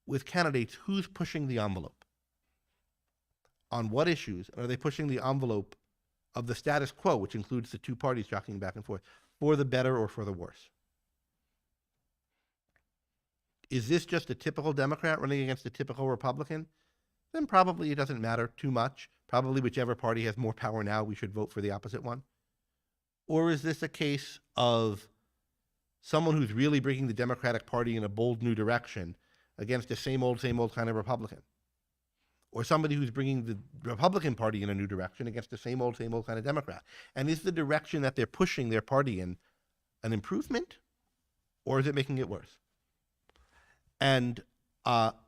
S1: with candidates, who's pushing the envelope? on what issues, and are they pushing the envelope of the status quo, which includes the two parties jockeying back and forth, for the better or for the worse? Is this just a typical Democrat running against a typical Republican? Then probably it doesn't matter too much. Probably whichever party has more power now, we should vote for the opposite one. Or is this a case of someone who's really bringing the Democratic Party in a bold new direction against the same old kind of Republican? Or somebody who's bringing the Republican Party in a new direction against the same old kind of Democrat? And is the direction that they're pushing their party in an improvement, or is it making it worse? And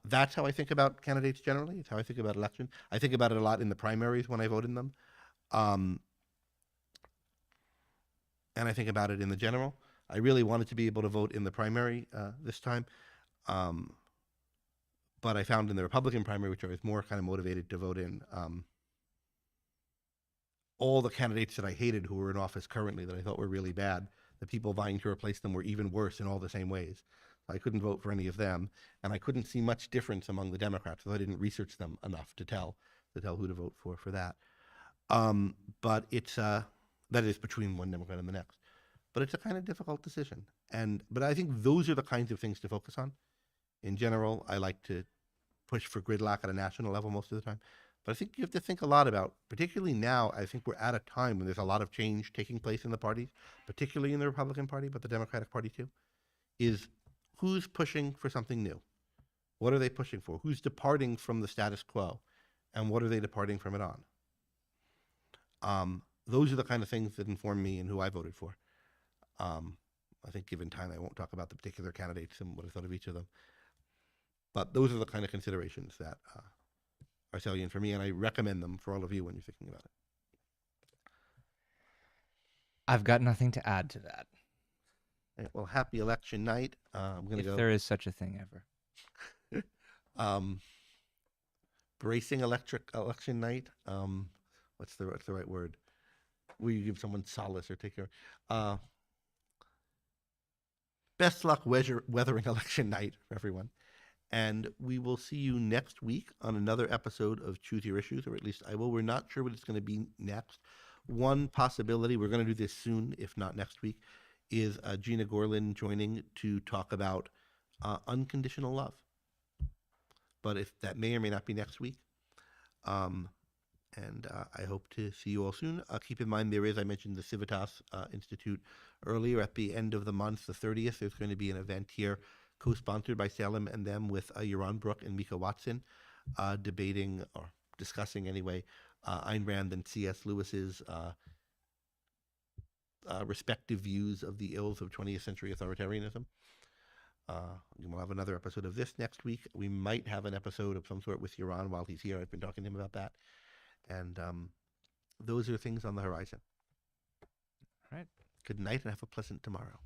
S1: that's how I think about candidates generally. It's how I think about elections. I think about it a lot in the primaries when I vote in them. And I think about it in the general. I really wanted to be able to vote in the primary this time. But I found in the Republican primary, which I was more kind of motivated to vote in, all the candidates that I hated who were in office currently that I thought were really bad, the people vying to replace them were even worse in all the same ways. I couldn't vote for any of them, and I couldn't see much difference among the Democrats, so I didn't research them enough to tell who to vote for that. But it's that is between one Democrat and the next. But it's a kind of difficult decision, but I think those are the kinds of things to focus on. In general, I like to push for gridlock at a national level most of the time. But I think you have to think a lot about, particularly now, I think we're at a time when there's a lot of change taking place in the parties, particularly in the Republican Party, but the Democratic Party too, is who's pushing for something new? What are they pushing for? Who's departing from the status quo? And what are they departing from it on? Those are the kind of things that inform me and who I voted for. I think given time, I won't talk about the particular candidates and what I thought of each of them. But those are the kind of considerations that are salient for me, and I recommend them for all of you when you're thinking about it.
S2: I've got nothing to add to that.
S1: Right, well, happy election night. I'm going to go.
S2: If there is such a thing ever.
S1: Bracing election night. What's the right word? Will you give someone solace or take care? Best luck weathering election night for everyone. And we will see you next week on another episode of Choose Your Issues, or at least I will. We're not sure what it's going to be next. One possibility, we're going to do this soon, if not next week, is Gina Gorlin joining to talk about unconditional love. But if that may or may not be next week. And I hope to see you all soon. Keep in mind, I mentioned the Civitas Institute earlier. At the end of the month, the 30th, there's going to be an event here co-sponsored by Salem and them with Yaron Brook and Mika Watson, debating or discussing anyway Ayn Rand and C.S. Lewis's respective views of the ills of 20th century authoritarianism. We'll have another episode of this next week. We might have an episode of some sort with Yaron while he's here. I've been talking to him about that. And those are things on the horizon.
S2: All right.
S1: Good night and have a pleasant tomorrow.